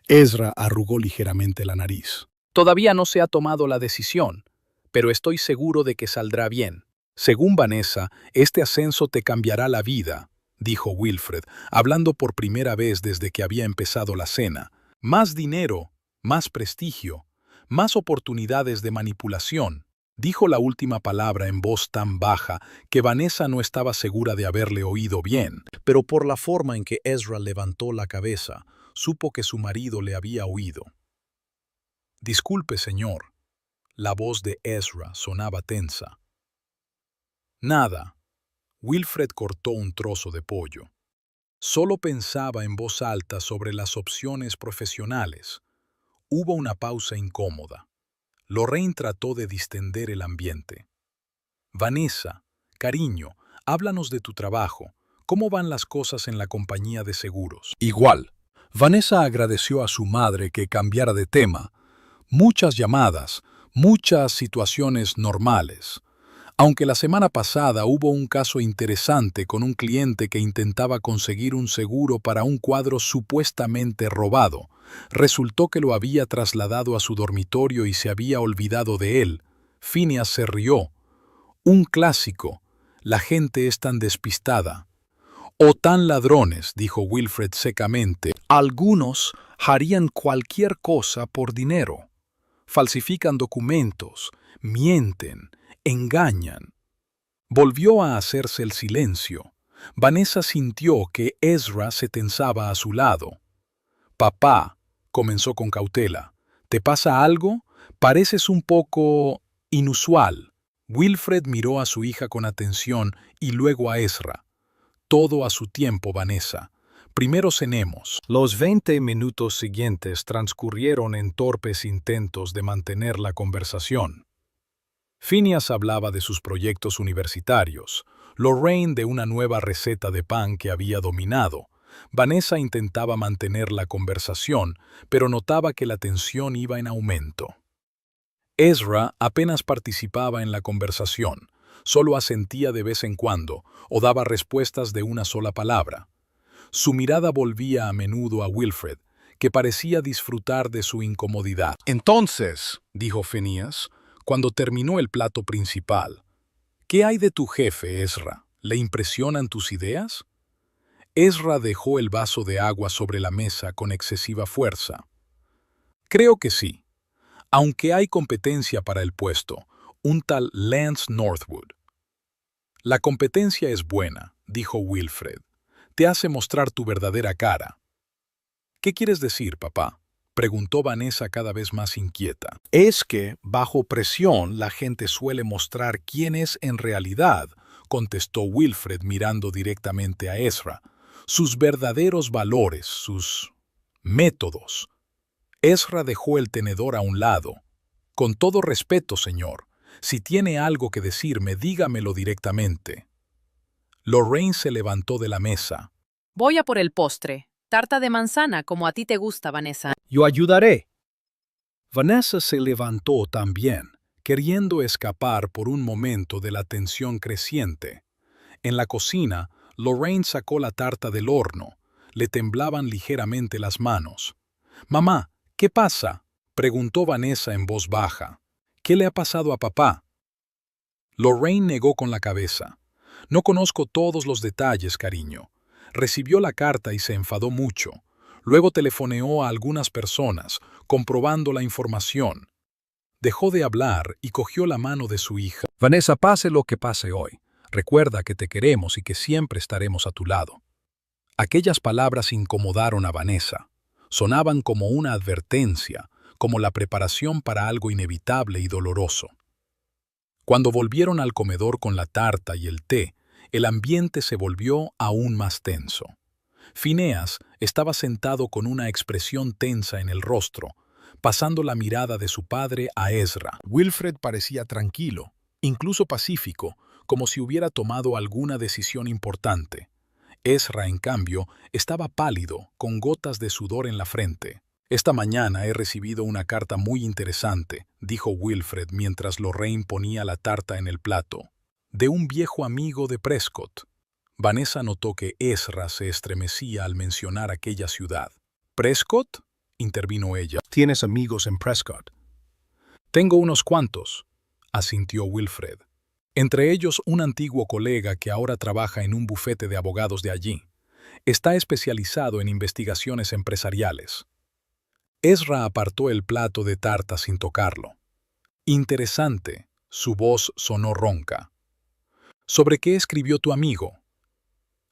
Ezra arrugó ligeramente la nariz. «Todavía no se ha tomado la decisión, pero estoy seguro de que saldrá bien. Según Vanessa, este ascenso te cambiará la vida», dijo Wilfred, hablando por primera vez desde que había empezado la cena. «Más dinero, más prestigio, más oportunidades de manipulación». Dijo la última palabra en voz tan baja que Vanessa no estaba segura de haberle oído bien, pero por la forma en que Ezra levantó la cabeza, supo que su marido le había oído. «Disculpe, señor». La voz de Ezra sonaba tensa. «Nada». Wilfred cortó un trozo de pollo. Solo pensaba en voz alta sobre las opciones profesionales. Hubo una pausa incómoda. Lorraine trató de distender el ambiente. «Vanessa, cariño, háblanos de tu trabajo. ¿Cómo van las cosas en la compañía de seguros?» «Igual». Vanessa agradeció a su madre que cambiara de tema. Muchas llamadas, muchas situaciones normales. Aunque la semana pasada hubo un caso interesante con un cliente que intentaba conseguir un seguro para un cuadro supuestamente robado, resultó que lo había trasladado a su dormitorio y se había olvidado de él. Phineas se rió. «Un clásico. La gente es tan despistada». «O tan ladrones», dijo Wilfred secamente. «Algunos harían cualquier cosa por dinero. Falsifican documentos, mienten, engañan». Volvió a hacerse el silencio. Vanessa sintió que Ezra se tensaba a su lado. «Papá», comenzó con cautela, «¿te pasa algo? Pareces un poco inusual». Wilfred miró a su hija con atención y luego a Ezra. «Todo a su tiempo, Vanessa. Primero cenemos». Los 20 minutos siguientes transcurrieron en torpes intentos de mantener la conversación. Phineas hablaba de sus proyectos universitarios, Lorraine de una nueva receta de pan que había dominado. Vanessa intentaba mantener la conversación, pero notaba que la tensión iba en aumento. Ezra apenas participaba en la conversación, solo asentía de vez en cuando o daba respuestas de una sola palabra. Su mirada volvía a menudo a Wilfred, que parecía disfrutar de su incomodidad. «Entonces», dijo Phineas, cuando terminó el plato principal, «¿qué hay de tu jefe, Ezra?» ¿Le impresionan tus ideas? Ezra dejó el vaso de agua sobre la mesa con excesiva fuerza. Creo que sí, aunque hay competencia para el puesto, un tal Lance Northwood. La competencia es buena, dijo Wilfred. Te hace mostrar tu verdadera cara. ¿Qué quieres decir, papá?, preguntó Vanessa cada vez más inquieta. Es que, bajo presión, la gente suele mostrar quién es en realidad, contestó Wilfred mirando directamente a Ezra. Sus verdaderos valores, sus métodos. Ezra dejó el tenedor a un lado. Con todo respeto, señor, si tiene algo que decirme, dígamelo directamente. Lorraine se levantó de la mesa. Voy a por el postre. Tarta de manzana, como a ti te gusta, Vanessa. Yo ayudaré. Vanessa se levantó también, queriendo escapar por un momento de la tensión creciente. En la cocina, Lorraine sacó la tarta del horno. Le temblaban ligeramente las manos. «Mamá, ¿qué pasa?», preguntó Vanessa en voz baja. «¿Qué le ha pasado a papá?». Lorraine negó con la cabeza. «No conozco todos los detalles, cariño. Recibió la carta y se enfadó mucho. Luego telefoneó a algunas personas, comprobando la información. Dejó de hablar y cogió la mano de su hija. Vanessa, pase lo que pase hoy. Recuerda que te queremos y que siempre estaremos a tu lado». Aquellas palabras incomodaron a Vanessa. Sonaban como una advertencia, como la preparación para algo inevitable y doloroso. Cuando volvieron al comedor con la tarta y el té, el ambiente se volvió aún más tenso. Phineas estaba sentado con una expresión tensa en el rostro, pasando la mirada de su padre a Ezra. Wilfred parecía tranquilo, incluso pacífico, como si hubiera tomado alguna decisión importante. Ezra, en cambio, estaba pálido, con gotas de sudor en la frente. «Esta mañana he recibido una carta muy interesante», dijo Wilfred mientras Lorraine ponía la tarta en el plato. «De un viejo amigo de Prescott». Vanessa notó que Ezra se estremecía al mencionar aquella ciudad. «¿Prescott?», intervino ella. ¿Tienes amigos en Prescott? «Tengo unos cuantos», asintió Wilfred. «Entre ellos un antiguo colega que ahora trabaja en un bufete de abogados de allí. Está especializado en investigaciones empresariales». Ezra apartó el plato de tarta sin tocarlo. «Interesante», su voz sonó ronca. «¿Sobre qué escribió tu amigo?».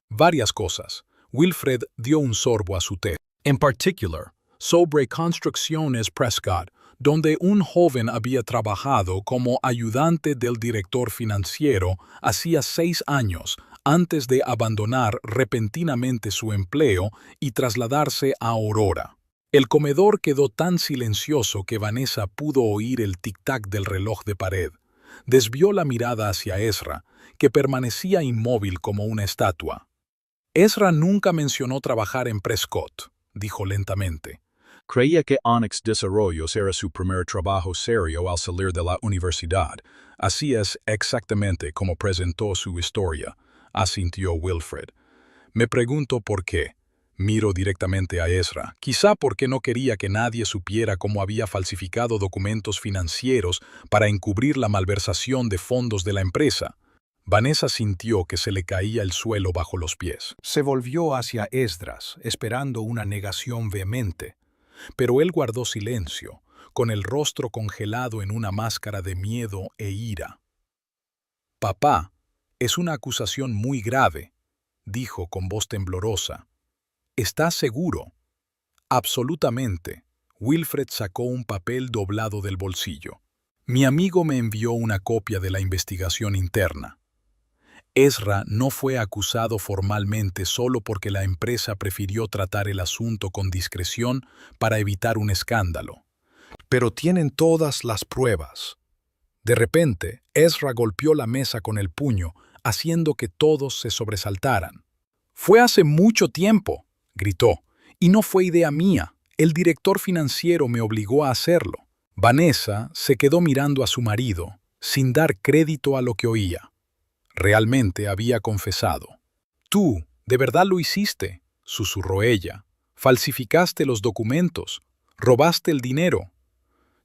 «Varias cosas». Wilfred dio un sorbo a su té. «En particular, sobre Construcciones Prescott, donde un joven había trabajado como ayudante del director financiero hacía 6 años antes de abandonar repentinamente su empleo y trasladarse a Aurora». El comedor quedó tan silencioso que Vanessa pudo oír el tic-tac del reloj de pared. Desvió la mirada hacia Ezra, que permanecía inmóvil como una estatua. «Ezra nunca mencionó trabajar en Prescott», dijo lentamente. «Creía que Onyx Desarrollos era su primer trabajo serio al salir de la universidad. Así es exactamente como presentó su historia», asintió Wilfred. «Me pregunto por qué». Miro directamente a Ezra, quizá porque no quería que nadie supiera cómo había falsificado documentos financieros para encubrir la malversación de fondos de la empresa. Vanessa sintió que se le caía el suelo bajo los pies. Se volvió hacia Esdras, esperando una negación vehemente. Pero él guardó silencio, con el rostro congelado en una máscara de miedo e ira. «Papá, es una acusación muy grave», dijo con voz temblorosa. «¿Estás seguro?». «Absolutamente». Wilfred sacó un papel doblado del bolsillo. «Mi amigo me envió una copia de la investigación interna. Ezra no fue acusado formalmente solo porque la empresa prefirió tratar el asunto con discreción para evitar un escándalo. Pero tienen todas las pruebas». De repente, Ezra golpeó la mesa con el puño, haciendo que todos se sobresaltaran. «Fue hace mucho tiempo», gritó, «y no fue idea mía. El director financiero me obligó a hacerlo». Vanessa se quedó mirando a su marido, sin dar crédito a lo que oía. Realmente había confesado. «Tú, de verdad lo hiciste», susurró ella. «Falsificaste los documentos. Robaste el dinero».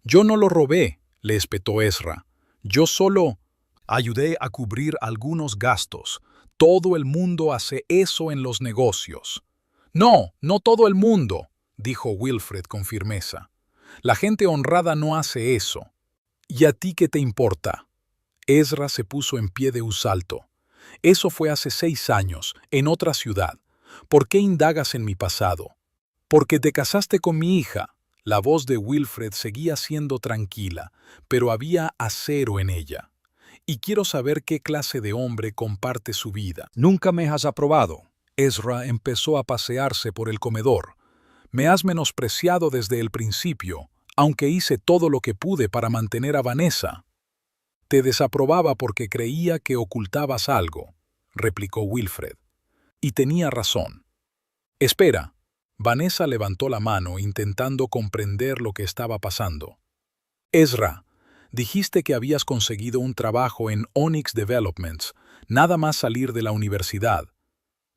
«Yo no lo robé», le espetó Ezra. «Yo solo...». «Ayudé a cubrir algunos gastos. Todo el mundo hace eso en los negocios. No, no todo el mundo, dijo Wilfred con firmeza. La gente honrada no hace eso. ¿Y a ti qué te importa? Ezra se puso en pie de un salto. Eso fue hace 6 años, en otra ciudad. ¿Por qué indagas en mi pasado? Porque te casaste con mi hija. La voz de Wilfred seguía siendo tranquila, pero había acero en ella. Y quiero saber qué clase de hombre comparte su vida. Nunca me has aprobado. Ezra empezó a pasearse por el comedor. Me has menospreciado desde el principio, aunque hice todo lo que pude para mantener a Vanessa. Te desaprobaba porque creía que ocultabas algo, replicó Wilfred. Y tenía razón. Espera. Vanessa levantó la mano intentando comprender lo que estaba pasando. Ezra, dijiste que habías conseguido un trabajo en Onyx Developments, nada más salir de la universidad.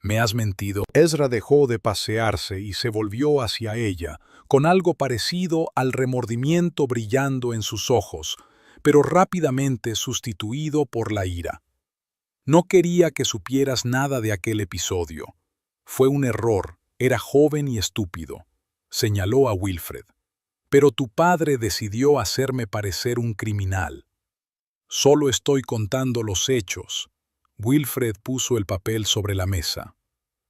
¿Me has mentido? Ezra dejó de pasearse y se volvió hacia ella, Con algo parecido al remordimiento brillando en sus ojos, pero rápidamente sustituido por la ira. No quería que supieras nada de aquel episodio. Fue un error, era joven y estúpido, señaló a Wilfred. Pero tu padre decidió hacerme parecer un criminal. Solo estoy contando los hechos. Wilfred puso el papel sobre la mesa.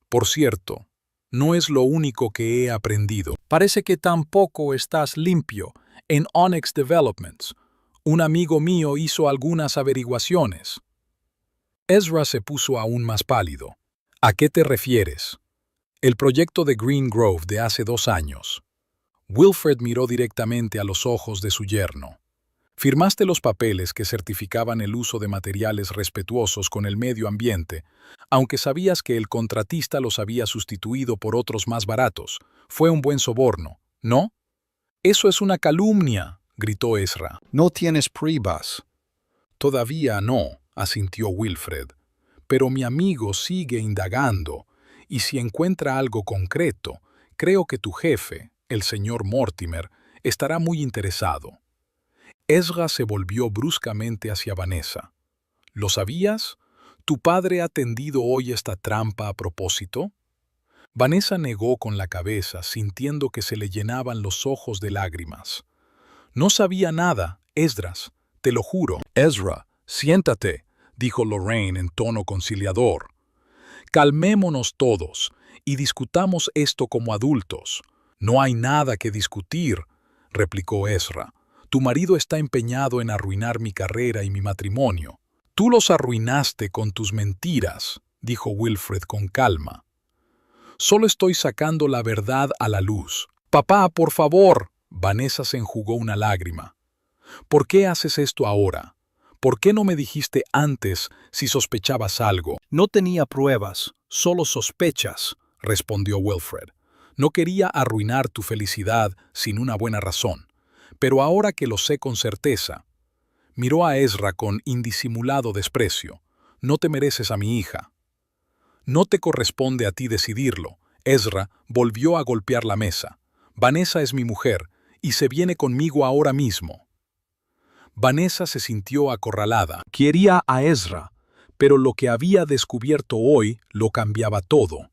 Por cierto, no es lo único que he aprendido. Parece que tampoco estás limpio en Onyx Developments. Un amigo mío hizo algunas averiguaciones. Ezra se puso aún más pálido. ¿A qué te refieres? El proyecto de Green Grove de hace 2 años. Wilfred miró directamente a los ojos de su yerno. Firmaste los papeles que certificaban el uso de materiales respetuosos con el medio ambiente, aunque sabías que el contratista los había sustituido por otros más baratos. Fue un buen soborno, ¿no? Eso es una calumnia, gritó Ezra. No tienes pruebas. Todavía no, asintió Wilfred. Pero mi amigo sigue indagando, y si encuentra algo concreto, creo que tu jefe, el señor Mortimer, estará muy interesado. Ezra se volvió bruscamente hacia Vanessa. ¿Lo sabías? ¿Tu padre ha tendido hoy esta trampa a propósito? Vanessa negó con la cabeza, sintiendo que se le llenaban los ojos de lágrimas. No sabía nada, Esdras, te lo juro. Ezra, siéntate, dijo Lorraine en tono conciliador. Calmémonos todos y discutamos esto como adultos. No hay nada que discutir, replicó Ezra. Tu marido está empeñado en arruinar mi carrera y mi matrimonio. Tú los arruinaste con tus mentiras, dijo Wilfred con calma. Solo estoy sacando la verdad a la luz. Papá, por favor. Vanessa se enjugó una lágrima. ¿Por qué haces esto ahora? ¿Por qué no me dijiste antes si sospechabas algo? No tenía pruebas, solo sospechas, respondió Wilfred. No quería arruinar tu felicidad sin una buena razón, pero ahora que lo sé con certeza. Miró a Ezra con indisimulado desprecio. No te mereces a mi hija. No te corresponde a ti decidirlo. Ezra volvió a golpear la mesa. Vanessa es mi mujer y se viene conmigo ahora mismo. Vanessa se sintió acorralada. Quería a Ezra, pero lo que había descubierto hoy lo cambiaba todo.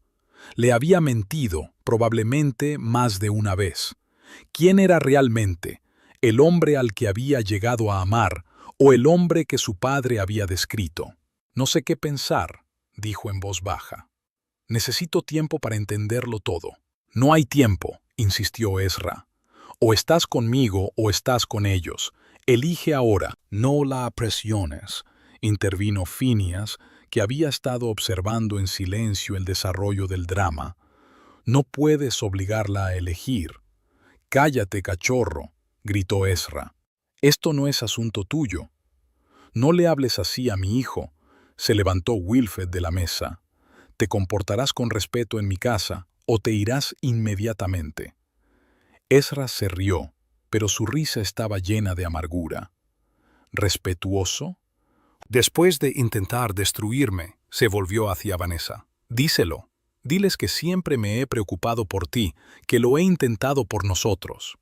Le había mentido, probablemente más de una vez. ¿Quién era realmente? ¿El hombre al que había llegado a amar o el hombre que su padre había descrito? No sé qué pensar, dijo en voz baja. Necesito tiempo para entenderlo todo. No hay tiempo, insistió Ezra. O estás conmigo o estás con ellos. Elige ahora. No la presiones, intervino Phineas, que había estado observando en silencio el desarrollo del drama. No puedes obligarla a elegir. Cállate, cachorro, gritó Ezra. Esto no es asunto tuyo. No le hables así a mi hijo. Se levantó Wilfred de la mesa. Te comportarás con respeto en mi casa o te irás inmediatamente. Ezra se rió, pero su risa estaba llena de amargura. ¿Respetuoso? Después de intentar destruirme, se volvió hacia Vanessa. Díselo. Diles que siempre me he preocupado por ti, que lo he intentado por nosotros.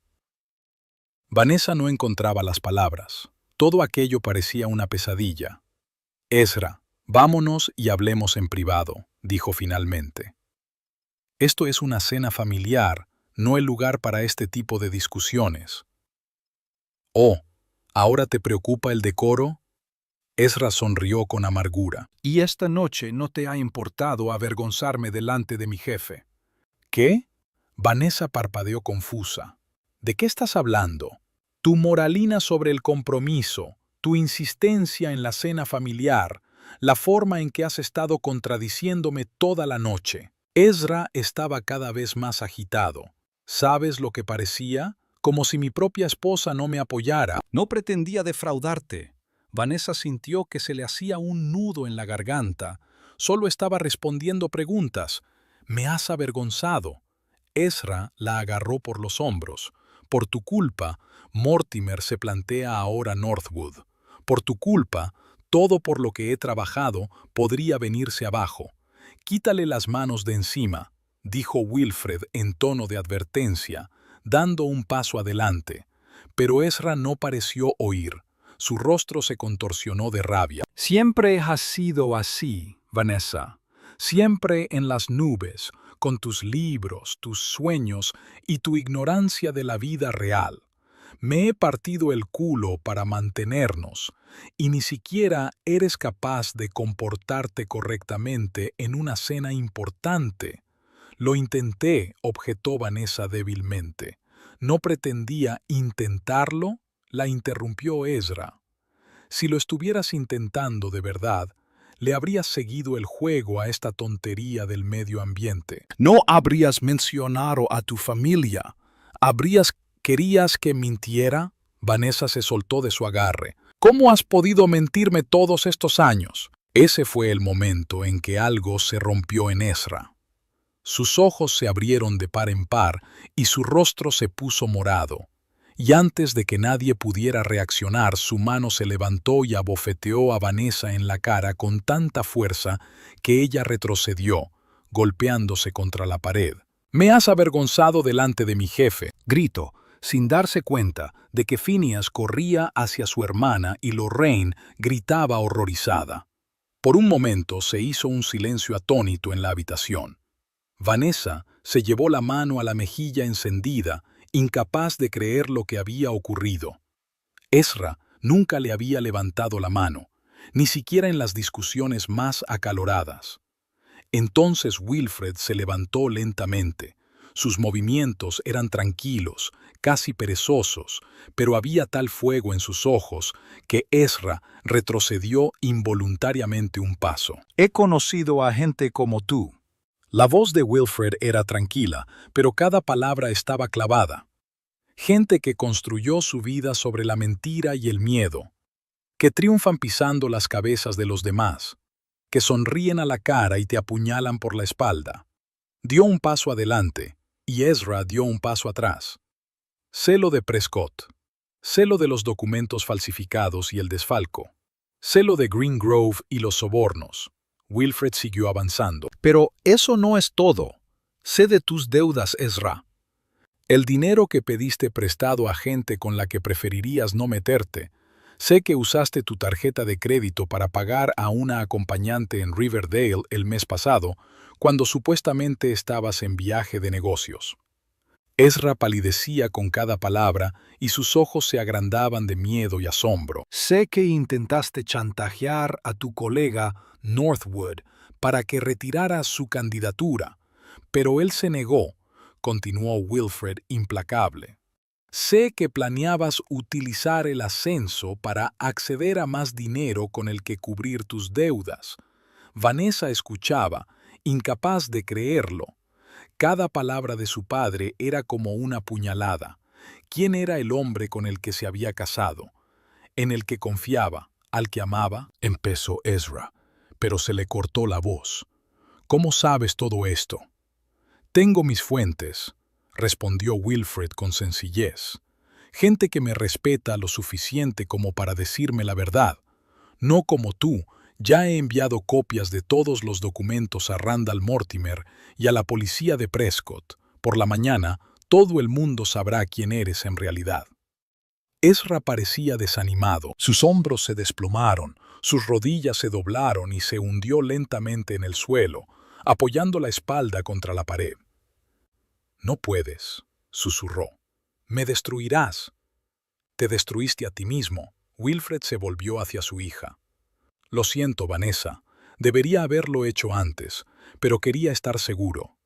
Vanessa no encontraba las palabras. Todo aquello parecía una pesadilla. Ezra, Vámonos y hablemos en privado, dijo finalmente. Esto es una cena familiar, no el lugar para este tipo de discusiones. Oh, ¿ahora te preocupa el decoro? Ezra sonrió con amargura. Y esta noche no te ha importado avergonzarme delante de mi jefe. ¿Qué? Vanessa parpadeó confusa. ¿De qué estás hablando? Tu moralina sobre el compromiso, tu insistencia en la cena familiar, la forma en que has estado contradiciéndome toda la noche. Ezra estaba cada vez más agitado. ¿Sabes lo que parecía? Como si mi propia esposa no me apoyara. No pretendía defraudarte. Vanessa sintió que se le hacía un nudo en la garganta. Solo estaba respondiendo preguntas. Me has avergonzado. Ezra la agarró por los hombros. Por tu culpa, Mortimer se plantea ahora Northwood. Por tu culpa, todo por lo que he trabajado podría venirse abajo. Quítale las manos de encima, dijo Wilfred en tono de advertencia, dando un paso adelante. Pero Ezra no pareció oír. Su rostro se contorsionó de rabia. Siempre has sido así, Vanessa. Siempre en las nubes, con tus libros, tus sueños y tu ignorancia de la vida real. Me he partido el culo para mantenernos, y ni siquiera eres capaz de comportarte correctamente en una cena importante. Lo intenté, objetó Vanessa débilmente. ¿No pretendía intentarlo? La interrumpió Ezra. Si lo estuvieras intentando de verdad, le habrías seguido el juego a esta tontería del medio ambiente. No habrías mencionado a tu familia. ¿Querías que mintiera? Vanessa se soltó de su agarre. ¿Cómo has podido mentirme todos estos años? Ese fue el momento en que algo se rompió en Ezra. Sus ojos se abrieron de par en par y su rostro se puso morado. Y antes de que nadie pudiera reaccionar, su mano se levantó y abofeteó a Vanessa en la cara con tanta fuerza que ella retrocedió, golpeándose contra la pared. «Me has avergonzado delante de mi jefe», gritó, sin darse cuenta de que Phineas corría hacia su hermana y Lorraine gritaba horrorizada. Por un momento se hizo un silencio atónito en la habitación. Vanessa se llevó la mano a la mejilla encendida, incapaz de creer lo que había ocurrido. Ezra nunca le había levantado la mano, ni siquiera en las discusiones más acaloradas. Entonces Wilfred se levantó lentamente. Sus movimientos eran tranquilos, casi perezosos, pero había tal fuego en sus ojos que Ezra retrocedió involuntariamente un paso. «He conocido a gente como tú». La voz de Wilfred era tranquila, pero cada palabra estaba clavada. Gente que construyó su vida sobre la mentira y el miedo, que triunfan pisando las cabezas de los demás, que sonríen a la cara y te apuñalan por la espalda. Dio un paso adelante, y Ezra dio un paso atrás. Sé lo de Prescott. Sé lo de los documentos falsificados y el desfalco. Sé lo de Green Grove y los sobornos. Wilfred siguió avanzando. Pero eso no es todo. Sé de tus deudas, Ezra. El dinero que pediste prestado a gente con la que preferirías no meterte. Sé que usaste tu tarjeta de crédito para pagar a una acompañante en Riverdale el mes pasado, cuando supuestamente estabas en viaje de negocios. Ezra palidecía con cada palabra y sus ojos se agrandaban de miedo y asombro. Sé que intentaste chantajear a tu colega Northwood para que retirara su candidatura, pero él se negó, continuó Wilfred implacable. Sé que planeabas utilizar el ascenso para acceder a más dinero con el que cubrir tus deudas. Vanessa escuchaba, incapaz de creerlo. Cada palabra de su padre era como una puñalada. ¿Quién era el hombre con el que se había casado? ¿En el que confiaba? ¿Al que amaba? Empezó Ezra, pero se le cortó la voz. ¿Cómo sabes todo esto? Tengo mis fuentes, respondió Wilfred con sencillez. Gente que me respeta lo suficiente como para decirme la verdad. No como tú. Ya he enviado copias de todos los documentos a Randall Mortimer y a la policía de Prescott. Por la mañana, todo el mundo sabrá quién eres en realidad. Ezra parecía desanimado. Sus hombros se desplomaron, sus rodillas se doblaron y se hundió lentamente en el suelo, apoyando la espalda contra la pared. «No puedes», susurró. «Me destruirás». «Te destruiste a ti mismo». Wilfred se volvió hacia su hija. «Lo siento, Vanessa. Debería haberlo hecho antes, pero quería estar seguro».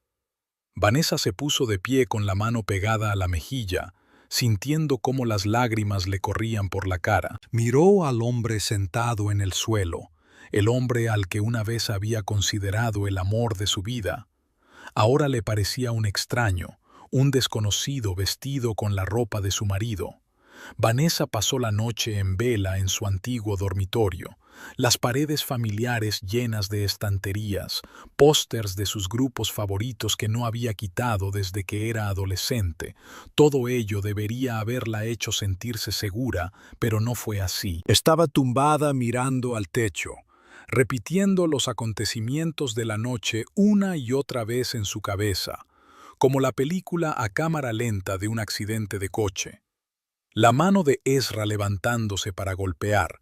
Vanessa se puso de pie con la mano pegada a la mejilla, sintiendo cómo las lágrimas le corrían por la cara. Miró al hombre sentado en el suelo, el hombre al que una vez había considerado el amor de su vida. Ahora le parecía un extraño, un desconocido vestido con la ropa de su marido. Vanessa pasó la noche en vela en su antiguo dormitorio, las paredes familiares llenas de estanterías, pósters de sus grupos favoritos que no había quitado desde que era adolescente. Todo ello debería haberla hecho sentirse segura, pero no fue así. Estaba tumbada mirando al techo, repitiendo los acontecimientos de la noche una y otra vez en su cabeza, como la película a cámara lenta de un accidente de coche. La mano de Ezra levantándose para golpear,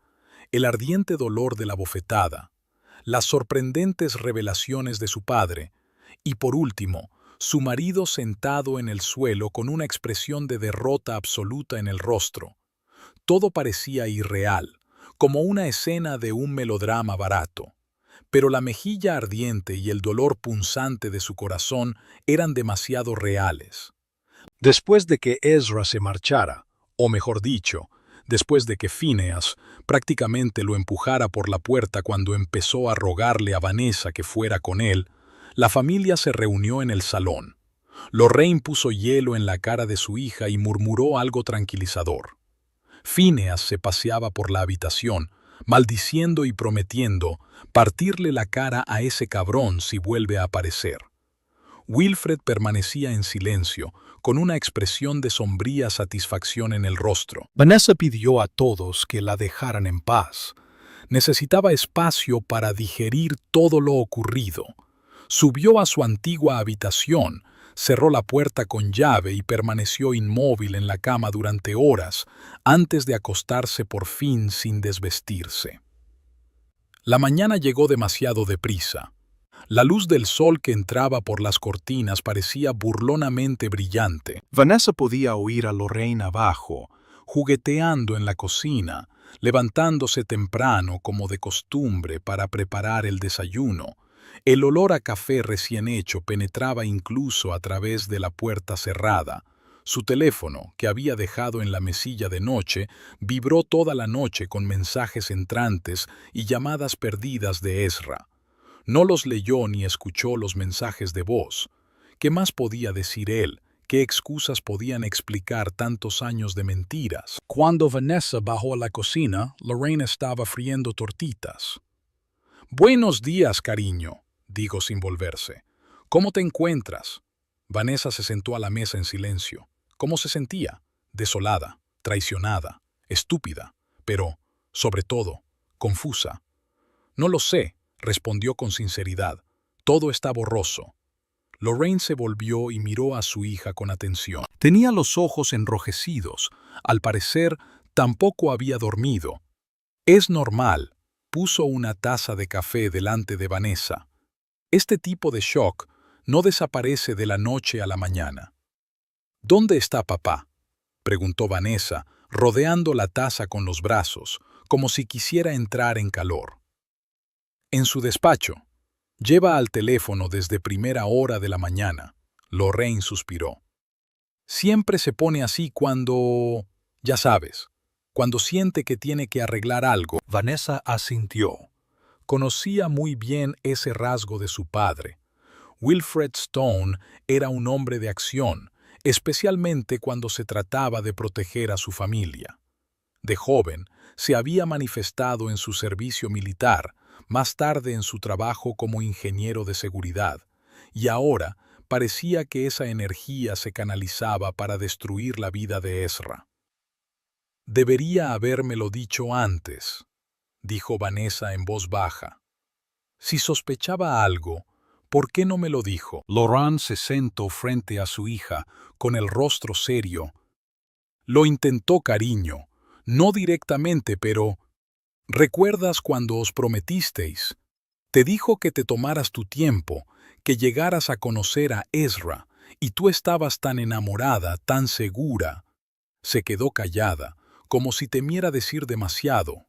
el ardiente dolor de la bofetada, las sorprendentes revelaciones de su padre y, por último, su marido sentado en el suelo con una expresión de derrota absoluta en el rostro. Todo parecía irreal, como una escena de un melodrama barato, pero la mejilla ardiente y el dolor punzante de su corazón eran demasiado reales. Después de que Ezra se marchara, o mejor dicho, después de que Phineas prácticamente lo empujara por la puerta cuando empezó a rogarle a Vanessa que fuera con él, la familia se reunió en el salón. Lorraine puso hielo en la cara de su hija y murmuró algo tranquilizador. Phineas se paseaba por la habitación, maldiciendo y prometiendo partirle la cara a ese cabrón si vuelve a aparecer. Wilfred permanecía en silencio, con una expresión de sombría satisfacción en el rostro. Vanessa pidió a todos que la dejaran en paz. Necesitaba espacio para digerir todo lo ocurrido. Subió a su antigua habitación, cerró la puerta con llave y permaneció inmóvil en la cama durante horas, antes de acostarse por fin sin desvestirse. La mañana llegó demasiado deprisa. La luz del sol que entraba por las cortinas parecía burlonamente brillante. Vanessa podía oír a Lorraine abajo, jugueteando en la cocina, levantándose temprano como de costumbre para preparar el desayuno. El olor a café recién hecho penetraba incluso a través de la puerta cerrada. Su teléfono, que había dejado en la mesilla de noche, vibró toda la noche con mensajes entrantes y llamadas perdidas de Ezra. No los leyó ni escuchó los mensajes de voz. ¿Qué más podía decir él? ¿Qué excusas podían explicar tantos años de mentiras? Cuando Vanessa bajó a la cocina, Lorraine estaba friendo tortitas. «Buenos días, cariño», dijo sin volverse. «¿Cómo te encuentras?» Vanessa se sentó a la mesa en silencio. ¿Cómo se sentía? Desolada, traicionada, estúpida, pero, sobre todo, confusa. «No lo sé», respondió con sinceridad. «Todo está borroso». Lorraine se volvió y miró a su hija con atención. Tenía los ojos enrojecidos. Al parecer, tampoco había dormido. «Es normal», puso una taza de café delante de Vanessa. «Este tipo de shock no desaparece de la noche a la mañana». «¿Dónde está papá?», preguntó Vanessa, rodeando la taza con los brazos, como si quisiera entrar en calor. «En su despacho. Lleva al teléfono desde primera hora de la mañana», Lorraine suspiró. «Siempre se pone así cuando... ya sabes, cuando siente que tiene que arreglar algo». Vanessa asintió. Conocía muy bien ese rasgo de su padre. Wilfred Stone era un hombre de acción, especialmente cuando se trataba de proteger a su familia. De joven, se había manifestado en su servicio militar, más tarde en su trabajo como ingeniero de seguridad, y ahora parecía que esa energía se canalizaba para destruir la vida de Ezra. «Debería habérmelo dicho antes», dijo Vanessa en voz baja. «Si sospechaba algo, ¿por qué no me lo dijo?». Lorraine se sentó frente a su hija, con el rostro serio. Lo intentó, cariño. No directamente, pero... ¿Recuerdas cuando os prometisteis? Te dijo que te tomaras tu tiempo, que llegaras a conocer a Ezra, y tú estabas tan enamorada, tan segura. Se quedó callada, como si temiera decir demasiado.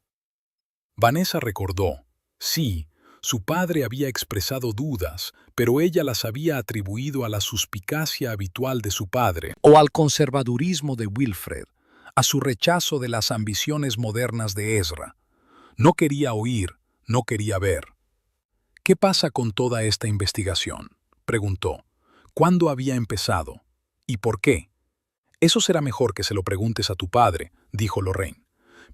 Vanessa recordó. Sí, su padre había expresado dudas, pero ella las había atribuido a la suspicacia habitual de su padre, o al conservadurismo de Wilfred, a su rechazo de las ambiciones modernas de Ezra. No quería oír, no quería ver. ¿Qué pasa con toda esta investigación?, preguntó. ¿Cuándo había empezado? ¿Y por qué? Eso será mejor que se lo preguntes a tu padre, dijo Lorraine.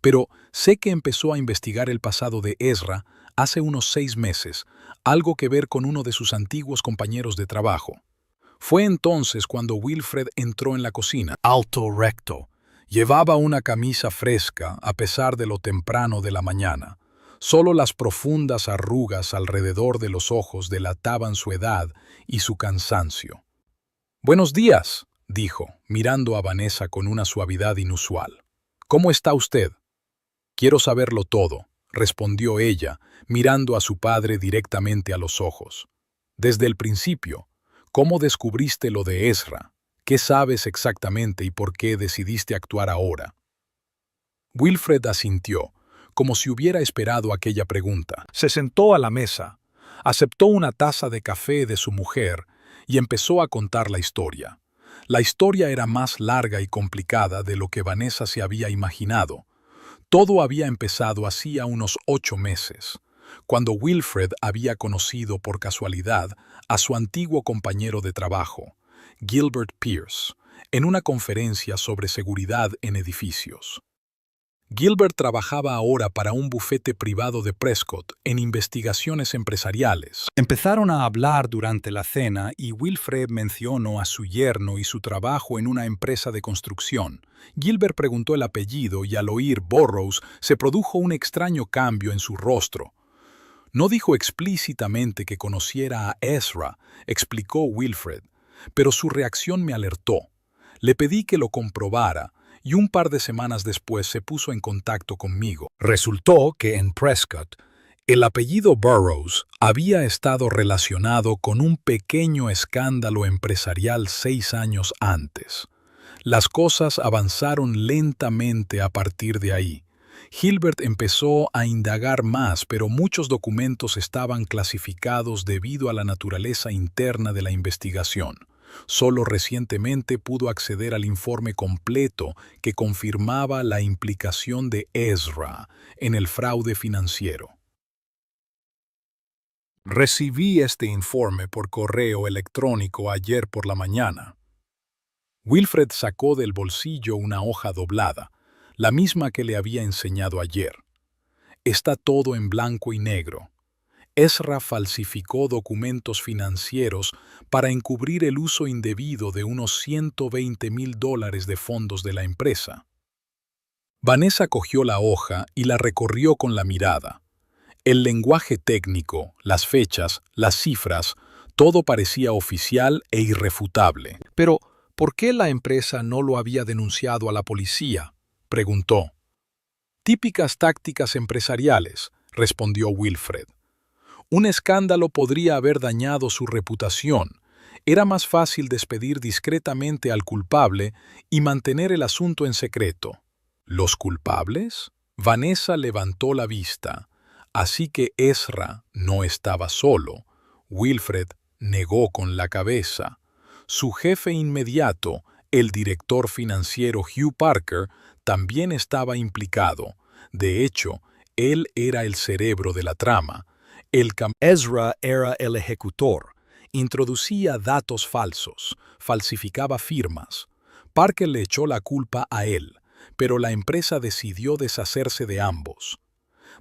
Pero sé que empezó a investigar el pasado de Ezra hace unos 6 meses, algo que ver con uno de sus antiguos compañeros de trabajo. Fue entonces cuando Wilfred entró en la cocina. Alto recto. Llevaba una camisa fresca a pesar de lo temprano de la mañana. Solo las profundas arrugas alrededor de los ojos delataban su edad y su cansancio. «Buenos días», dijo, mirando a Vanessa con una suavidad inusual. «¿Cómo está usted?» «Quiero saberlo todo», respondió ella, mirando a su padre directamente a los ojos. «Desde el principio, ¿cómo descubriste lo de Ezra? ¿Qué sabes exactamente y por qué decidiste actuar ahora?» Wilfred asintió, como si hubiera esperado aquella pregunta. Se sentó a la mesa, aceptó una taza de café de su mujer y empezó a contar la historia. La historia era más larga y complicada de lo que Vanessa se había imaginado. Todo había empezado hacía unos 8 meses, cuando Wilfred había conocido por casualidad a su antiguo compañero de trabajo, Gilbert Pierce, en una conferencia sobre seguridad en edificios. Gilbert trabajaba ahora para un bufete privado de Prescott en investigaciones empresariales. Empezaron a hablar durante la cena y Wilfred mencionó a su yerno y su trabajo en una empresa de construcción. Gilbert preguntó el apellido y al oír Burroughs se produjo un extraño cambio en su rostro. No dijo explícitamente que conociera a Ezra, explicó Wilfred, pero su reacción me alertó. Le pedí que lo comprobara y un par de semanas después se puso en contacto conmigo. Resultó que en Prescott, el apellido Burroughs había estado relacionado con un pequeño escándalo empresarial 6 años antes. Las cosas avanzaron lentamente a partir de ahí. Gilbert empezó a indagar más, pero muchos documentos estaban clasificados debido a la naturaleza interna de la investigación. Solo recientemente pudo acceder al informe completo que confirmaba la implicación de Ezra en el fraude financiero. Recibí este informe por correo electrónico ayer por la mañana. Wilfred sacó del bolsillo una hoja doblada, la misma que le había enseñado ayer. Está todo en blanco y negro. Ezra falsificó documentos financieros para encubrir el uso indebido de unos $120,000 de fondos de la empresa. Vanessa cogió la hoja y la recorrió con la mirada. El lenguaje técnico, las fechas, las cifras, todo parecía oficial e irrefutable. Pero, ¿por qué la empresa no lo había denunciado a la policía?, preguntó. Típicas tácticas empresariales, respondió Wilfred. Un escándalo podría haber dañado su reputación. Era más fácil despedir discretamente al culpable y mantener el asunto en secreto. ¿Los culpables? Vanessa levantó la vista. Así que Ezra no estaba solo. Wilfred negó con la cabeza. Su jefe inmediato, el director financiero Hugh Parker, también estaba implicado. De hecho, él era el cerebro de la trama. Ezra era el ejecutor. Introducía datos falsos, falsificaba firmas. Parker le echó la culpa a él, pero la empresa decidió deshacerse de ambos.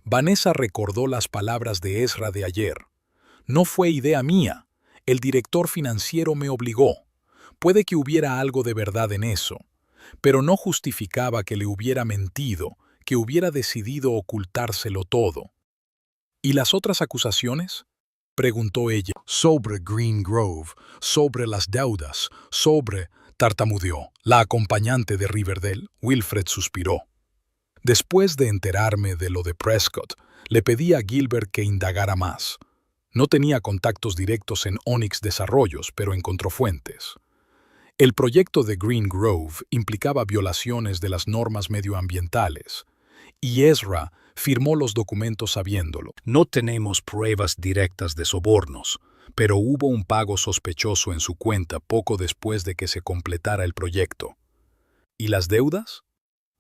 Vanessa recordó las palabras de Ezra de ayer. No fue idea mía. El director financiero me obligó. Puede que hubiera algo de verdad en eso, pero no justificaba que le hubiera mentido, que hubiera decidido ocultárselo todo. ¿Y las otras acusaciones?, preguntó ella. Sobre Green Grove, sobre las deudas, sobre... tartamudeó. La acompañante de Riverdale, Wilfred, suspiró. Después de enterarme de lo de Prescott, le pedí a Gilbert que indagara más. No tenía contactos directos en Onyx Desarrollos, pero encontró fuentes. El proyecto de Green Grove implicaba violaciones de las normas medioambientales, y Ezra firmó los documentos sabiéndolo. No tenemos pruebas directas de sobornos, pero hubo un pago sospechoso en su cuenta poco después de que se completara el proyecto. ¿Y las deudas?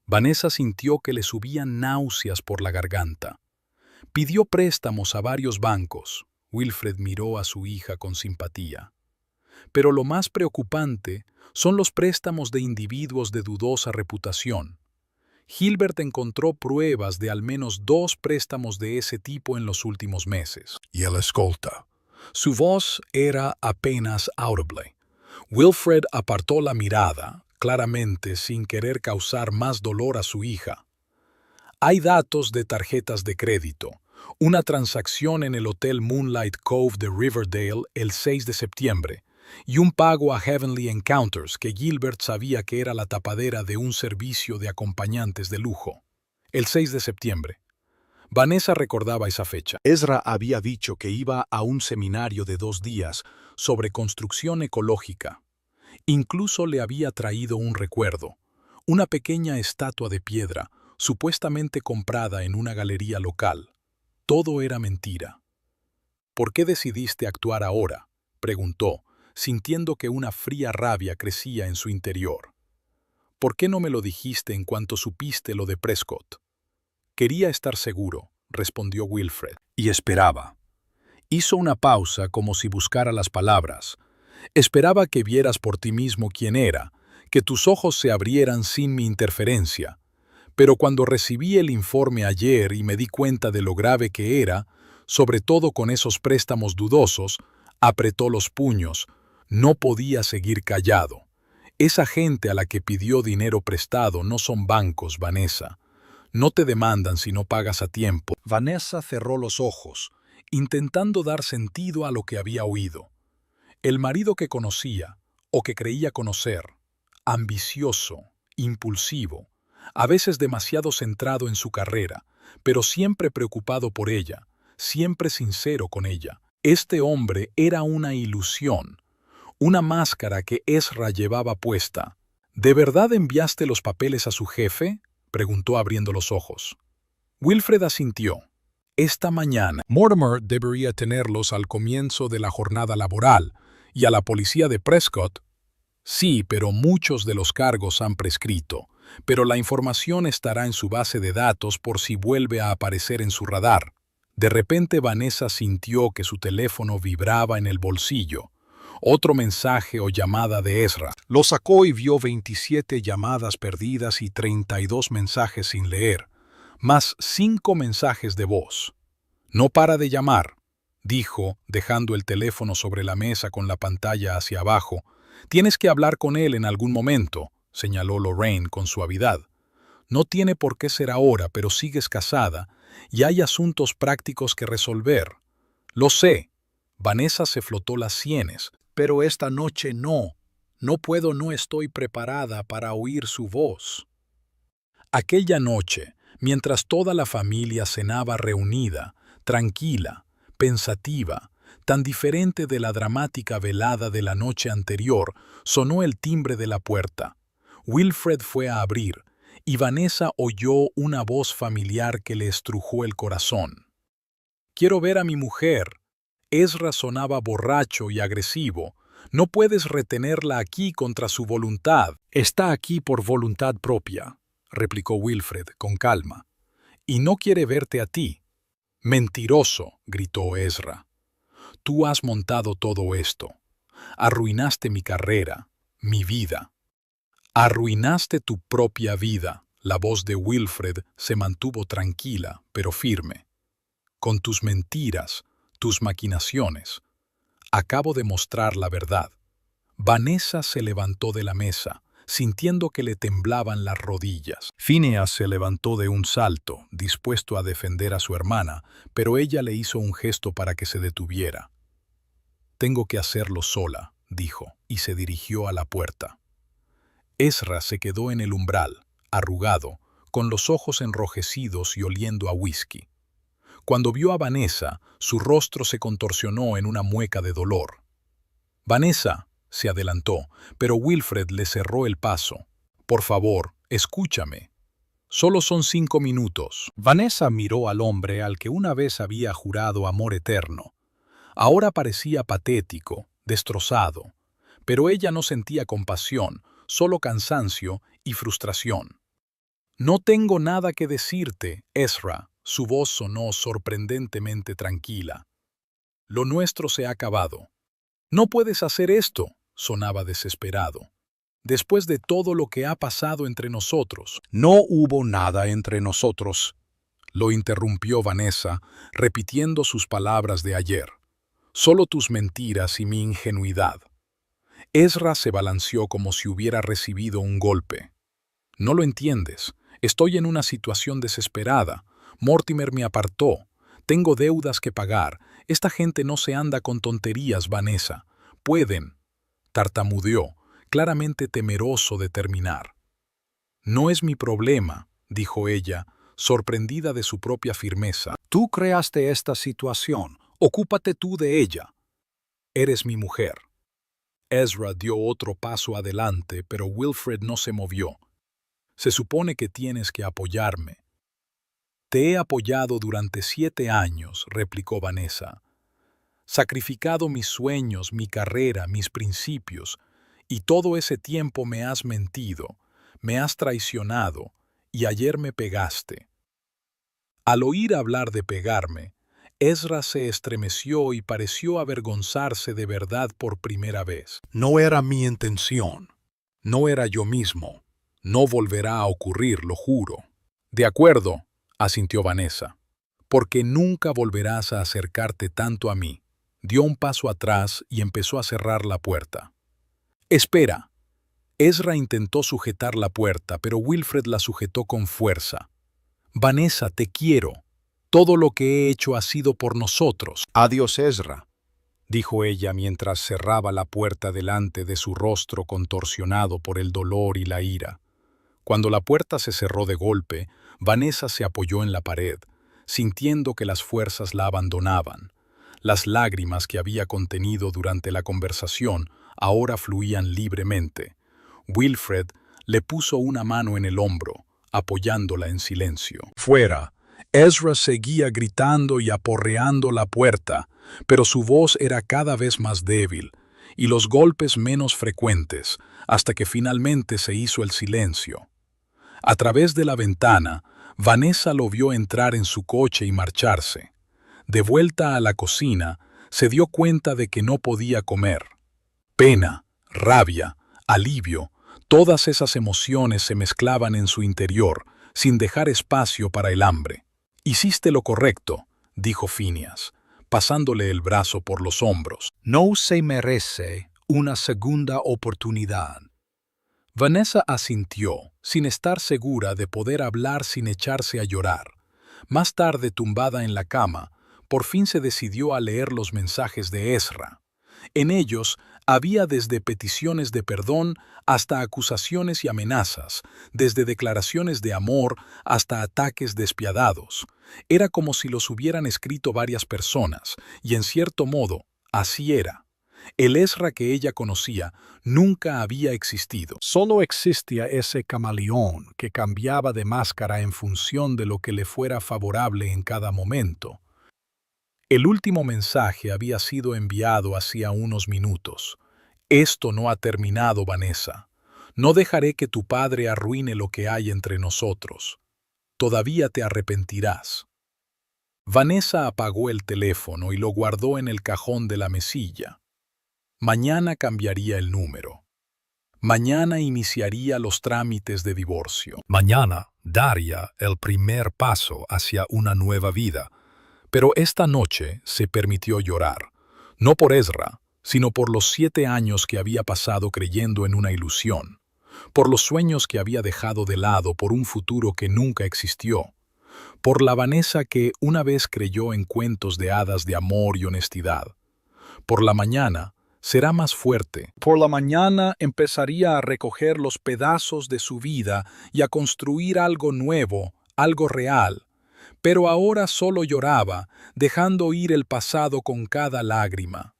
Vanessa sintió que le subían náuseas por la garganta. Pidió préstamos a varios bancos. Wilfred miró a su hija con simpatía. Pero lo más preocupante son los préstamos de individuos de dudosa reputación. Gilbert encontró pruebas de al menos 2 préstamos de ese tipo en los últimos meses. Y él escolta. Su voz era apenas audible. Wilfred apartó la mirada, claramente sin querer causar más dolor a su hija. Hay datos de tarjetas de crédito. Una transacción en el Hotel Moonlight Cove de Riverdale el 6 de septiembre y un pago a Heavenly Encounters que Gilbert sabía que era la tapadera de un servicio de acompañantes de lujo. El 6 de septiembre. Vanessa recordaba esa fecha. Ezra había dicho que iba a un seminario de 2 días sobre construcción ecológica. Incluso le había traído un recuerdo, una pequeña estatua de piedra, supuestamente comprada en una galería local. Todo era mentira. ¿Por qué decidiste actuar ahora?, preguntó, sintiendo que una fría rabia crecía en su interior. ¿Por qué no me lo dijiste en cuanto supiste lo de Prescott? Quería estar seguro, respondió Wilfred. Y esperaba. Hizo una pausa como si buscara las palabras. Esperaba que vieras por ti mismo quién era, que tus ojos se abrieran sin mi interferencia. Pero cuando recibí el informe ayer y me di cuenta de lo grave que era, sobre todo con esos préstamos dudosos, apretó los puños. No podía seguir callado. Esa gente a la que pidió dinero prestado no son bancos, Vanessa. No te demandan si no pagas a tiempo. Vanessa cerró los ojos, intentando dar sentido a lo que había oído. El marido que conocía, o que creía conocer, ambicioso, impulsivo, a veces demasiado centrado en su carrera, pero siempre preocupado por ella, siempre sincero con ella. Este hombre era una ilusión, una máscara que Ezra llevaba puesta. ¿De verdad enviaste los papeles a su jefe?, preguntó abriendo los ojos. Wilfred asintió. Esta mañana. Mortimer debería tenerlos al comienzo de la jornada laboral, y a la policía de Prescott. Sí, pero muchos de los cargos han prescrito, pero la información estará en su base de datos por si vuelve a aparecer en su radar. De repente Vanessa sintió que su teléfono vibraba en el bolsillo. Otro mensaje o llamada de Ezra. Lo sacó y vio 27 llamadas perdidas y 32 mensajes sin leer, más 5 mensajes de voz. No para de llamar, dijo, dejando el teléfono sobre la mesa con la pantalla hacia abajo. Tienes que hablar con él en algún momento, señaló Lorraine con suavidad. No tiene por qué ser ahora, pero sigues casada y hay asuntos prácticos que resolver. Lo sé. Vanessa se frotó las sienes. Pero esta noche no. No puedo, no estoy preparada para oír su voz. Aquella noche, mientras toda la familia cenaba reunida, tranquila, pensativa, tan diferente de la dramática velada de la noche anterior, sonó el timbre de la puerta. Wilfred fue a abrir, y Vanessa oyó una voz familiar que le estrujó el corazón. «Quiero ver a mi mujer». Ezra sonaba borracho y agresivo. «No puedes retenerla aquí contra su voluntad». «Está aquí por voluntad propia», replicó Wilfred con calma. «Y no quiere verte a ti». «Mentiroso», gritó Ezra. «Tú has montado todo esto. Arruinaste mi carrera, mi vida». «Arruinaste tu propia vida». La voz de Wilfred se mantuvo tranquila, pero firme. «Con tus mentiras, tus maquinaciones. Acabo de mostrar la verdad». Vanessa se levantó de la mesa, sintiendo que le temblaban las rodillas. Phineas se levantó de un salto, dispuesto a defender a su hermana, pero ella le hizo un gesto para que se detuviera. «Tengo que hacerlo sola», dijo, y se dirigió a la puerta. Ezra se quedó en el umbral, arrugado, con los ojos enrojecidos y oliendo a whisky. Cuando vio a Vanessa, su rostro se contorsionó en una mueca de dolor. Vanessa se adelantó, pero Wilfred le cerró el paso. Por favor, escúchame. Solo son 5 minutos. Vanessa miró al hombre al que una vez había jurado amor eterno. Ahora parecía patético, destrozado, pero ella no sentía compasión, solo cansancio y frustración. No tengo nada que decirte, Ezra. Su voz sonó sorprendentemente tranquila. Lo nuestro se ha acabado. No puedes hacer esto, sonaba desesperado. Después de todo lo que ha pasado entre nosotros. No hubo nada entre nosotros, Lo interrumpió Vanessa, repitiendo sus palabras de ayer. Solo tus mentiras y mi ingenuidad. Ezra se balanceó como si hubiera recibido un golpe. No lo entiendes. Estoy en una situación desesperada. Mortimer me apartó. Tengo deudas que pagar. Esta gente no se anda con tonterías, Vanessa. Pueden. Tartamudeó, claramente temeroso de terminar. No es mi problema, dijo ella, sorprendida de su propia firmeza. Tú creaste esta situación. Ocúpate tú de ella. Eres mi mujer. Ezra dio otro paso adelante, pero Wilfred no se movió. Se supone que tienes que apoyarme. Te he apoyado durante 7 años, replicó Vanessa. Sacrificado mis sueños, mi carrera, mis principios, y todo ese tiempo me has mentido, me has traicionado, y ayer me pegaste. Al oír hablar de pegarme, Ezra se estremeció y pareció avergonzarse de verdad por primera vez. No era mi intención. No era yo mismo. No volverá a ocurrir, lo juro. De acuerdo, asintió Vanessa, porque nunca volverás a acercarte tanto a mí. Dio un paso atrás y empezó a cerrar la puerta. Espera. Ezra intentó sujetar la puerta, pero Wilfred la sujetó con fuerza. Vanessa, te quiero. Todo lo que he hecho ha sido por nosotros. Adiós, Ezra. Dijo ella mientras cerraba la puerta delante de su rostro contorsionado por el dolor y la ira. Cuando la puerta se cerró de golpe, Vanessa se apoyó en la pared, sintiendo que las fuerzas la abandonaban. Las lágrimas que había contenido durante la conversación ahora fluían libremente. Wilfred le puso una mano en el hombro, apoyándola en silencio. Fuera. Ezra seguía gritando y aporreando la puerta, pero su voz era cada vez más débil, y los golpes menos frecuentes, hasta que finalmente se hizo el silencio. A través de la ventana, Vanessa lo vio entrar en su coche y marcharse. De vuelta a la cocina, se dio cuenta de que no podía comer. Pena, rabia, alivio, todas esas emociones se mezclaban en su interior, sin dejar espacio para el hambre. Hiciste lo correcto, dijo Phineas, pasándole el brazo por los hombros. No se merece una segunda oportunidad. Vanessa asintió, sin estar segura de poder hablar sin echarse a llorar. Más tarde, tumbada en la cama, por fin se decidió a leer los mensajes de Ezra. En ellos había desde peticiones de perdón hasta acusaciones y amenazas, desde declaraciones de amor hasta ataques despiadados. Era como si los hubieran escrito varias personas, y en cierto modo, así era. El Ezra que ella conocía nunca había existido. Solo existía ese camaleón que cambiaba de máscara en función de lo que le fuera favorable en cada momento. El último mensaje había sido enviado hacía unos minutos. Esto no ha terminado, Vanessa. No dejaré que tu padre arruine lo que hay entre nosotros. Todavía te arrepentirás. Vanessa apagó el teléfono y lo guardó en el cajón de la mesilla. Mañana cambiaría el número. Mañana iniciaría los trámites de divorcio. Mañana daría el primer paso hacia una nueva vida. Pero esta noche se permitió llorar, no por Ezra, sino por los 7 años que había pasado creyendo en una ilusión, por los sueños que había dejado de lado por un futuro que nunca existió, por la Vanessa que una vez creyó en cuentos de hadas de amor y honestidad. Por la mañana será más fuerte. Por la mañana empezaría a recoger los pedazos de su vida y a construir algo nuevo, algo real. Pero ahora solo lloraba, dejando ir el pasado con cada lágrima.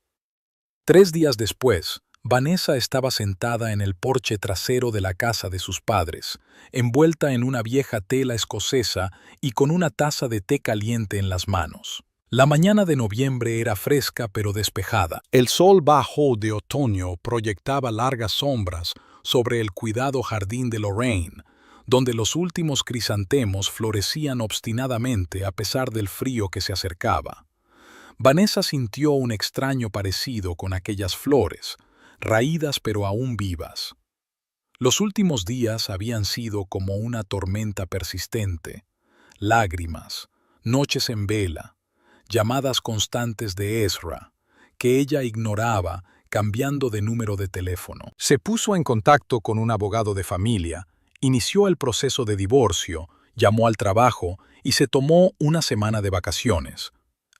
3 días después, Vanessa estaba sentada en el porche trasero de la casa de sus padres, envuelta en una vieja tela escocesa y con una taza de té caliente en las manos. La mañana de noviembre era fresca pero despejada. El sol bajo de otoño proyectaba largas sombras sobre el cuidado jardín de Lorraine, donde los últimos crisantemos florecían obstinadamente a pesar del frío que se acercaba. Vanessa sintió un extraño parecido con aquellas flores, raídas pero aún vivas. Los últimos días habían sido como una tormenta persistente, lágrimas, noches en vela, llamadas constantes de Ezra, que ella ignoraba cambiando de número de teléfono. Se puso en contacto con un abogado de familia, inició el proceso de divorcio, llamó al trabajo y se tomó una semana de vacaciones.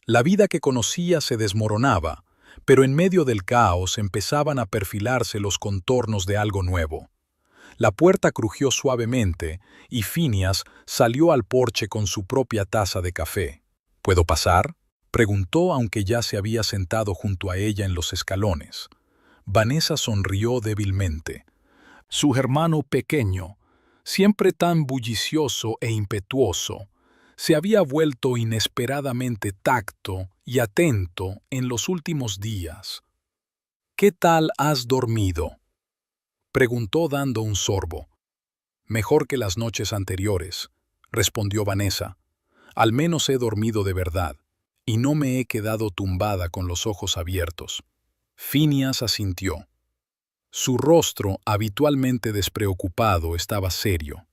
La vida que conocía se desmoronaba, pero en medio del caos empezaban a perfilarse los contornos de algo nuevo. La puerta crujió suavemente y Phineas salió al porche con su propia taza de café. ¿Puedo pasar?, preguntó aunque ya se había sentado junto a ella en los escalones. Vanessa sonrió débilmente. Su hermano pequeño, siempre tan bullicioso e impetuoso, se había vuelto inesperadamente tacto y atento en los últimos días. ¿Qué tal has dormido?, preguntó dando un sorbo. Mejor que las noches anteriores, respondió Vanessa. Al menos he dormido de verdad, y no me he quedado tumbada con los ojos abiertos. Phineas asintió. Su rostro, habitualmente despreocupado, estaba serio,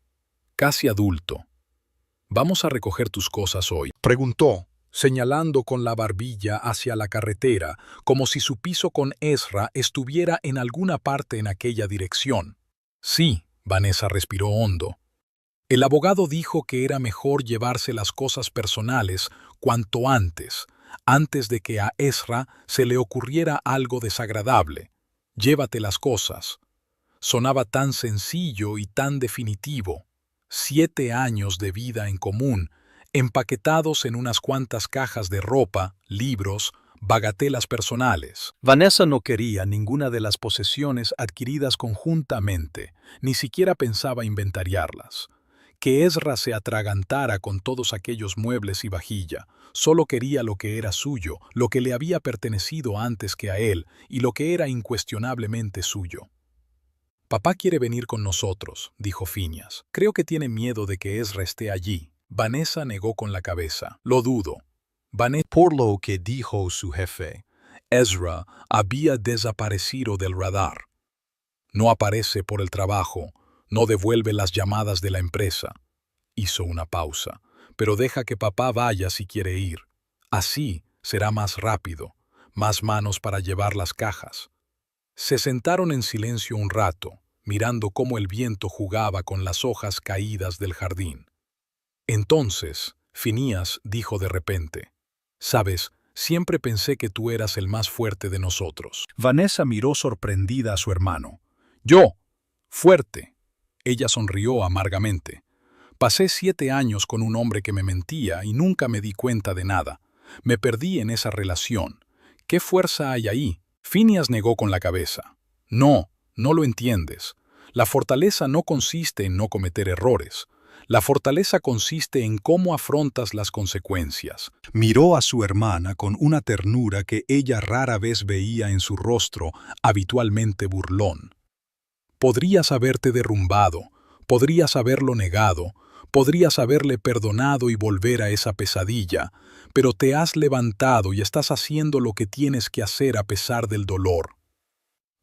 casi adulto. ¿Vamos a recoger tus cosas hoy?, preguntó, señalando con la barbilla hacia la carretera, como si su piso con Ezra estuviera en alguna parte en aquella dirección. Sí, Vanessa respiró hondo. El abogado dijo que era mejor llevarse las cosas personales cuanto antes de que a Ezra se le ocurriera algo desagradable. Llévate las cosas. Sonaba tan sencillo y tan definitivo. 7 años de vida en común, empaquetados en unas cuantas cajas de ropa, libros, bagatelas personales. Vanessa no quería ninguna de las posesiones adquiridas conjuntamente, ni siquiera pensaba inventariarlas. Que Ezra se atragantara con todos aquellos muebles y vajilla. Solo quería lo que era suyo, lo que le había pertenecido antes que a él y lo que era incuestionablemente suyo. «Papá quiere venir con nosotros», dijo Phineas. «Creo que tiene miedo de que Ezra esté allí». Vanessa negó con la cabeza. «Lo dudo». Por lo que dijo su jefe, Ezra había desaparecido del radar. No aparece por el trabajo. No devuelve las llamadas de la empresa. Hizo una pausa. Pero deja que papá vaya si quiere ir. Así será más rápido, más manos para llevar las cajas. Se sentaron en silencio un rato, mirando cómo el viento jugaba con las hojas caídas del jardín. Entonces, Phineas dijo de repente, «Sabes, siempre pensé que tú eras el más fuerte de nosotros». Vanessa miró sorprendida a su hermano. «¿Yo? ¿Fuerte?». Ella sonrió amargamente. Pasé 7 años con un hombre que me mentía y nunca me di cuenta de nada. Me perdí en esa relación. ¿Qué fuerza hay ahí? Phineas negó con la cabeza. No lo entiendes. La fortaleza no consiste en no cometer errores. La fortaleza consiste en cómo afrontas las consecuencias. Miró a su hermana con una ternura que ella rara vez veía en su rostro, habitualmente burlón. Podrías haberte derrumbado, podrías haberlo negado, podrías haberle perdonado y volver a esa pesadilla, pero te has levantado y estás haciendo lo que tienes que hacer a pesar del dolor.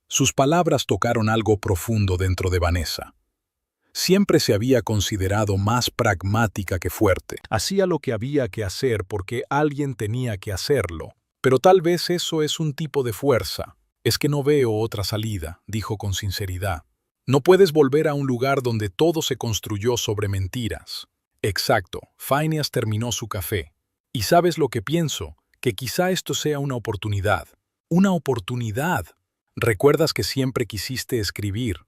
Sus palabras tocaron algo profundo dentro de Vanessa. Siempre se había considerado más pragmática que fuerte. Hacía lo que había que hacer porque alguien tenía que hacerlo. Pero tal vez eso es un tipo de fuerza. Es que no veo otra salida, dijo con sinceridad. No puedes volver a un lugar donde todo se construyó sobre mentiras. Exacto, Phineas terminó su café. Y sabes lo que pienso, que quizá esto sea una oportunidad. Una oportunidad, Recuerdas que siempre quisiste escribir.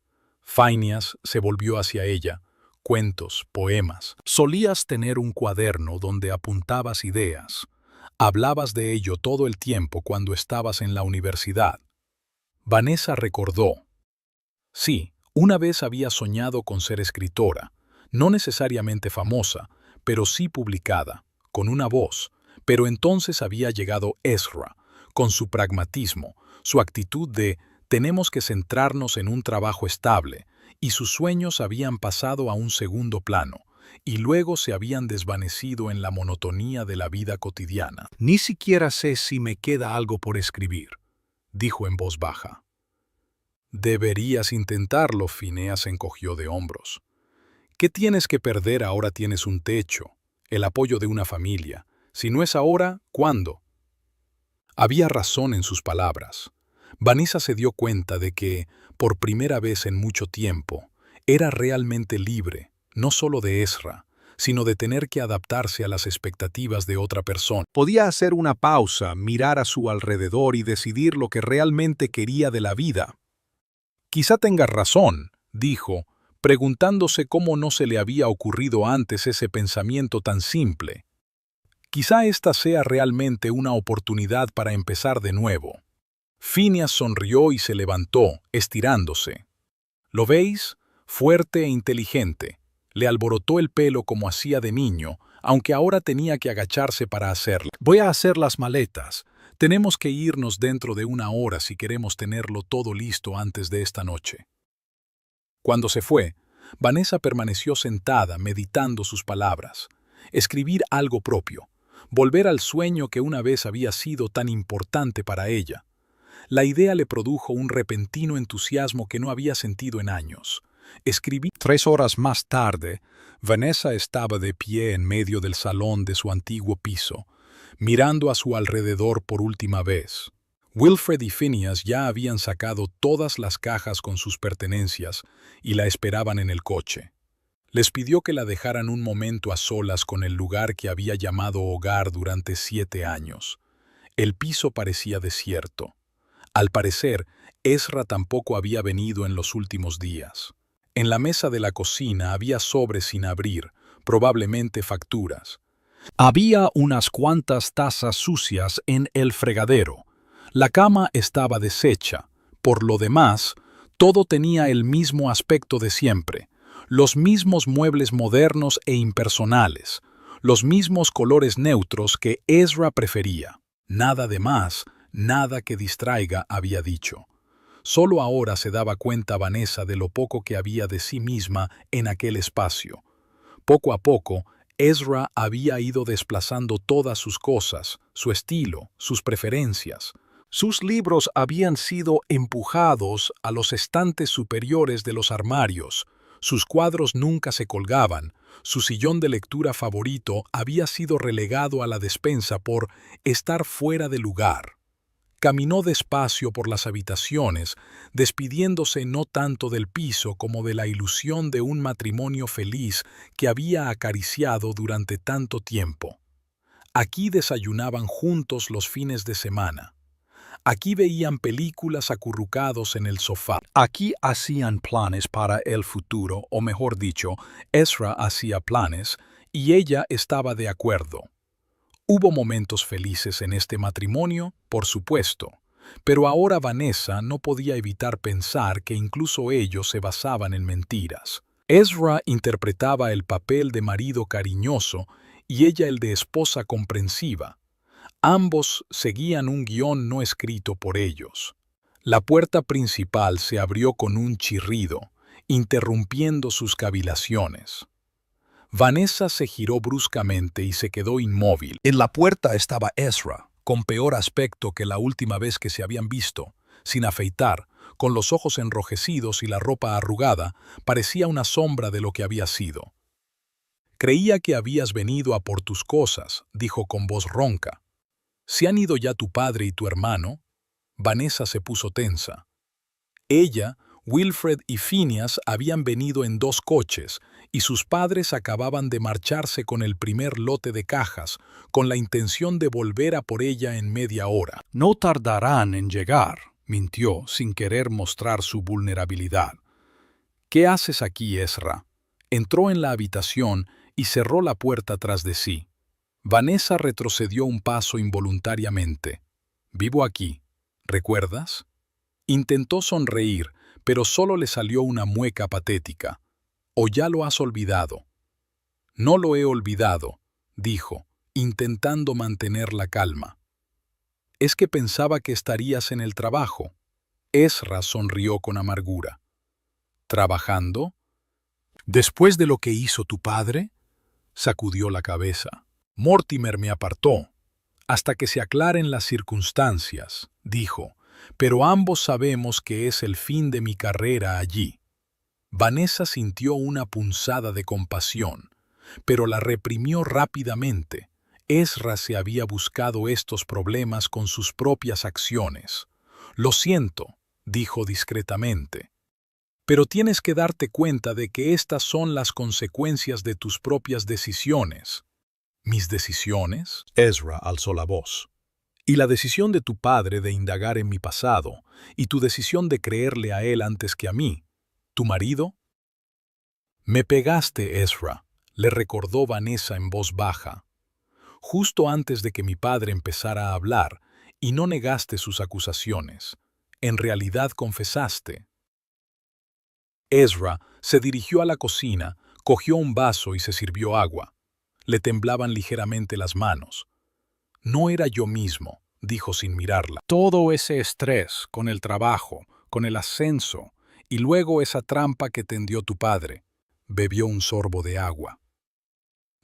Phineas se volvió hacia ella. Cuentos, poemas. Solías tener un cuaderno donde apuntabas ideas. Hablabas de ello todo el tiempo cuando estabas en la universidad. Vanessa recordó. Sí, una vez había soñado con ser escritora, no necesariamente famosa, pero sí publicada, con una voz. Pero entonces había llegado Ezra, con su pragmatismo, su actitud de «tenemos que centrarnos en un trabajo estable», y sus sueños habían pasado a un segundo plano, y luego se habían desvanecido en la monotonía de la vida cotidiana. «Ni siquiera sé si me queda algo por escribir», dijo en voz baja. «Deberías intentarlo», Phineas encogió de hombros. «¿Qué tienes que perder? Ahora tienes un techo, el apoyo de una familia. Si no es ahora, ¿cuándo?». Había razón en sus palabras. Vanessa se dio cuenta de que, por primera vez en mucho tiempo, era realmente libre, no solo de Ezra, sino de tener que adaptarse a las expectativas de otra persona. Podía hacer una pausa, mirar a su alrededor y decidir lo que realmente quería de la vida. «Quizá tengas razón», dijo, preguntándose cómo no se le había ocurrido antes ese pensamiento tan simple. «Quizá esta sea realmente una oportunidad para empezar de nuevo». Phineas sonrió y se levantó, estirándose. «¿Lo veis? Fuerte e inteligente». Le alborotó el pelo como hacía de niño, aunque ahora tenía que agacharse para hacerlo. «Voy a hacer las maletas. Tenemos que irnos dentro de una hora si queremos tenerlo todo listo antes de esta noche». Cuando se fue, Vanessa permaneció sentada meditando sus palabras. Escribir algo propio. Volver al sueño que una vez había sido tan importante para ella. La idea le produjo un repentino entusiasmo que no había sentido en años. Escribí. 3 horas más tarde, Vanessa estaba de pie en medio del salón de su antiguo piso, mirando a su alrededor por última vez. Wilfred y Phineas ya habían sacado todas las cajas con sus pertenencias y la esperaban en el coche. Les pidió que la dejaran un momento a solas con el lugar que había llamado hogar durante 7 años. El piso parecía desierto. Al parecer, Ezra tampoco había venido en los últimos días. En la mesa de la cocina había sobres sin abrir, probablemente facturas. Había unas cuantas tazas sucias en el fregadero. La cama estaba deshecha. Por lo demás, todo tenía el mismo aspecto de siempre. Los mismos muebles modernos e impersonales. Los mismos colores neutros que Ezra prefería. Nada de más, nada que distraiga, había dicho. Solo ahora se daba cuenta Vanessa de lo poco que había de sí misma en aquel espacio. Poco a poco, Ezra había ido desplazando todas sus cosas, su estilo, sus preferencias. Sus libros habían sido empujados a los estantes superiores de los armarios. Sus cuadros nunca se colgaban. Su sillón de lectura favorito había sido relegado a la despensa por estar fuera de lugar. Caminó despacio por las habitaciones, despidiéndose no tanto del piso como de la ilusión de un matrimonio feliz que había acariciado durante tanto tiempo. Aquí desayunaban juntos los fines de semana. Aquí veían películas acurrucados en el sofá. Aquí hacían planes para el futuro, o mejor dicho, Ezra hacía planes, y ella estaba de acuerdo. Hubo momentos felices en este matrimonio, por supuesto, pero ahora Vanessa no podía evitar pensar que incluso ellos se basaban en mentiras. Ezra interpretaba el papel de marido cariñoso y ella el de esposa comprensiva. Ambos seguían un guión no escrito por ellos. La puerta principal se abrió con un chirrido, interrumpiendo sus cavilaciones. Vanessa se giró bruscamente y se quedó inmóvil. En la puerta estaba Ezra, con peor aspecto que la última vez que se habían visto, sin afeitar, con los ojos enrojecidos y la ropa arrugada, parecía una sombra de lo que había sido. «Creía que habías venido a por tus cosas», dijo con voz ronca. «¿Se han ido ya tu padre y tu hermano?» Vanessa se puso tensa. Ella, Wilfred y Phineas habían venido en 2 coches, y sus padres acababan de marcharse con el primer lote de cajas, con la intención de volver a por ella en media hora. «No tardarán en llegar», mintió sin querer mostrar su vulnerabilidad. ¿Qué haces aquí, Ezra? Entró en la habitación y cerró la puerta tras de sí. Vanessa retrocedió un paso involuntariamente. Vivo aquí, ¿recuerdas? Intentó sonreír, pero solo le salió una mueca patética. ¿O ya lo has olvidado? No lo he olvidado, dijo, intentando mantener la calma. Es que pensaba que estarías en el trabajo. Ezra sonrió con amargura. ¿Trabajando? ¿Después de lo que hizo tu padre? Sacudió la cabeza. Mortimer me apartó. Hasta que se aclaren las circunstancias, dijo, pero ambos sabemos que es el fin de mi carrera allí. Vanessa sintió una punzada de compasión, pero la reprimió rápidamente. Ezra se había buscado estos problemas con sus propias acciones. Lo siento, dijo discretamente. Pero tienes que darte cuenta de que estas son las consecuencias de tus propias decisiones. ¿Mis decisiones? Ezra alzó la voz. Y la decisión de tu padre de indagar en mi pasado, y tu decisión de creerle a él antes que a mí. ¿Tu marido? Me pegaste, Ezra, le recordó Vanessa en voz baja. Justo antes de que mi padre empezara a hablar, y no negaste sus acusaciones. En realidad confesaste. Ezra se dirigió a la cocina, cogió un vaso y se sirvió agua. Le temblaban ligeramente las manos. No era yo mismo, dijo sin mirarla. Todo ese estrés, con el trabajo, con el ascenso, y luego esa trampa que tendió tu padre. Bebió un sorbo de agua.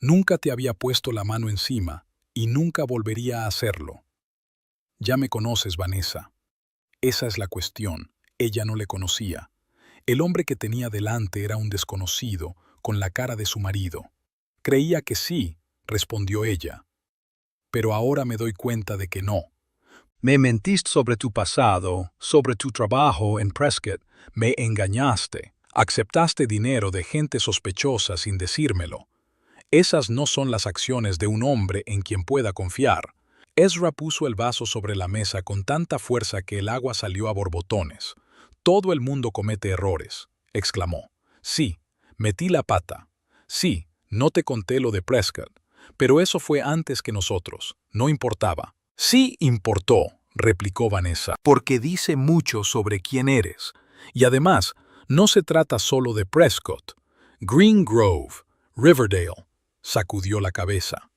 Nunca te había puesto la mano encima, y nunca volvería a hacerlo. Ya me conoces, Vanessa. Esa es la cuestión. Ella no le conocía. El hombre que tenía delante era un desconocido, con la cara de su marido. Creía que sí, respondió ella. Pero ahora me doy cuenta de que no. Me mentiste sobre tu pasado, sobre tu trabajo en Prescott, me engañaste, aceptaste dinero de gente sospechosa sin decírmelo. Esas no son las acciones de un hombre en quien pueda confiar. Ezra puso el vaso sobre la mesa con tanta fuerza que el agua salió a borbotones. Todo el mundo comete errores, exclamó. Sí, metí la pata. Sí, no te conté lo de Prescott, pero eso fue antes que nosotros. No importaba. Sí importó, replicó Vanessa, porque dice mucho sobre quién eres. Y además, no se trata solo de Prescott. Green Grove, Riverdale, sacudió la cabeza.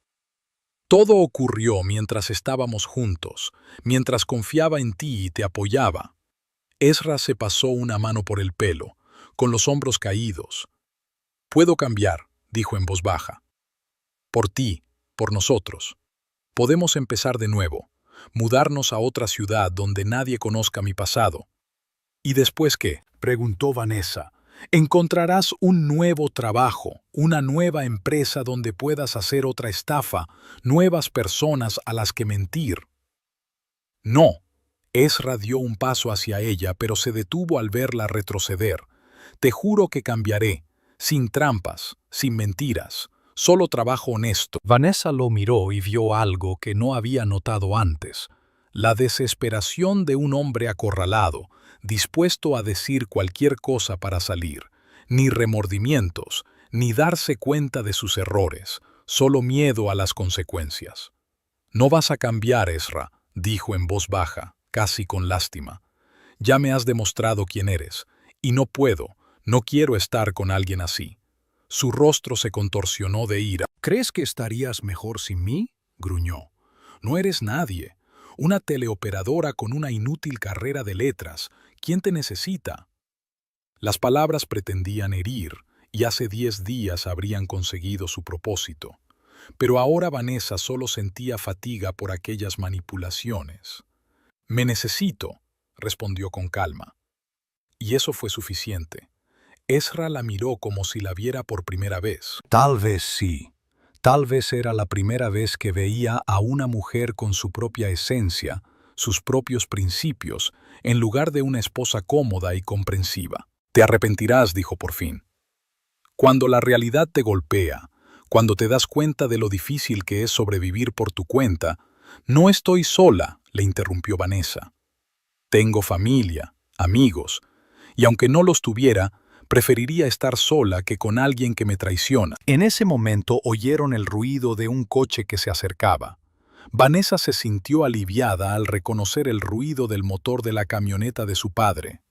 Todo ocurrió mientras estábamos juntos, mientras confiaba en ti y te apoyaba. Ezra se pasó una mano por el pelo, con los hombros caídos. Puedo cambiar, dijo en voz baja. Por ti, por nosotros. Podemos empezar de nuevo, mudarnos a otra ciudad donde nadie conozca mi pasado. ¿Y después qué? Preguntó Vanessa. Encontrarás un nuevo trabajo, una nueva empresa donde puedas hacer otra estafa, nuevas personas a las que mentir. No. Ezra dio un paso hacia ella, pero se detuvo al verla retroceder. Te juro que cambiaré, sin trampas, sin mentiras, solo trabajo honesto. Vanessa lo miró y vio algo que no había notado antes, la desesperación de un hombre acorralado, dispuesto a decir cualquier cosa para salir, ni remordimientos, ni darse cuenta de sus errores, solo miedo a las consecuencias. No vas a cambiar, Ezra, dijo en voz baja, casi con lástima. Ya me has demostrado quién eres, y no puedo, no quiero estar con alguien así. Su rostro se contorsionó de ira. ¿Crees que estarías mejor sin mí? Gruñó. No eres nadie. Una teleoperadora con una inútil carrera de letras. ¿Quién te necesita? Las palabras pretendían herir, y hace 10 días habrían conseguido su propósito. Pero ahora Vanessa solo sentía fatiga por aquellas manipulaciones. Me necesito, respondió con calma. Y eso fue suficiente. Ezra la miró como si la viera por primera vez. Tal vez sí. Tal vez era la primera vez que veía a una mujer con su propia esencia, sus propios principios, en lugar de una esposa cómoda y comprensiva. Te arrepentirás, dijo por fin. Cuando la realidad te golpea, cuando te das cuenta de lo difícil que es sobrevivir por tu cuenta, no estoy sola, le interrumpió Vanessa. Tengo familia, amigos, y aunque no los tuviera, preferiría estar sola que con alguien que me traiciona. En ese momento oyeron el ruido de un coche que se acercaba. Vanessa se sintió aliviada al reconocer el ruido del motor de la camioneta de su padre.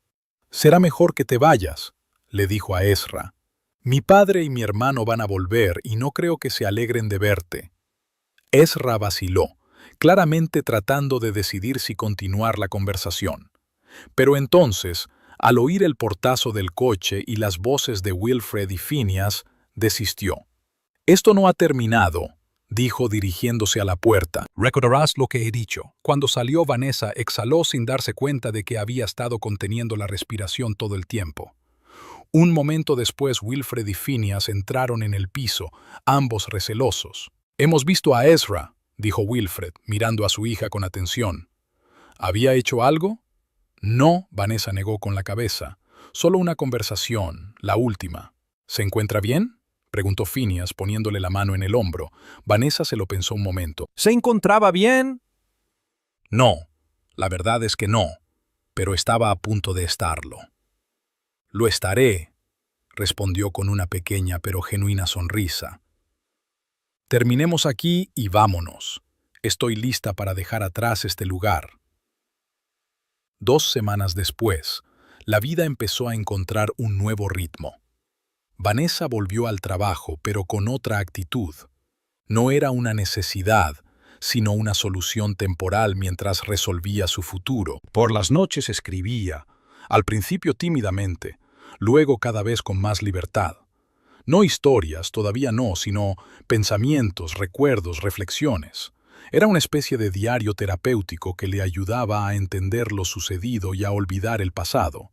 «Será mejor que te vayas», le dijo a Ezra. «Mi padre y mi hermano van a volver y no creo que se alegren de verte». Ezra vaciló, claramente tratando de decidir si continuar la conversación. Pero entonces, al oír el portazo del coche y las voces de Wilfred y Phineas, desistió. «Esto no ha terminado», dijo dirigiéndose a la puerta. Recordarás lo que he dicho. Cuando salió Vanessa, exhaló sin darse cuenta de que había estado conteniendo la respiración todo el tiempo. Un momento después, Wilfred y Phineas entraron en el piso, ambos recelosos. «Hemos visto a Ezra», dijo Wilfred, mirando a su hija con atención. «¿Había hecho algo?» «No», Vanessa negó con la cabeza. «Solo una conversación, la última». «¿Se encuentra bien?», preguntó Phineas poniéndole la mano en el hombro. Vanessa se lo pensó un momento. ¿Se encontraba bien? «No, la verdad es que no, pero estaba a punto de estarlo». «Lo estaré», respondió con una pequeña pero genuina sonrisa. «Terminemos aquí y vámonos. Estoy lista para dejar atrás este lugar». 2 semanas después, la vida empezó a encontrar un nuevo ritmo. Vanessa volvió al trabajo, pero con otra actitud. No era una necesidad, sino una solución temporal mientras resolvía su futuro. Por las noches escribía, al principio tímidamente, luego cada vez con más libertad. No historias, todavía no, sino pensamientos, recuerdos, reflexiones. Era una especie de diario terapéutico que le ayudaba a entender lo sucedido y a olvidar el pasado.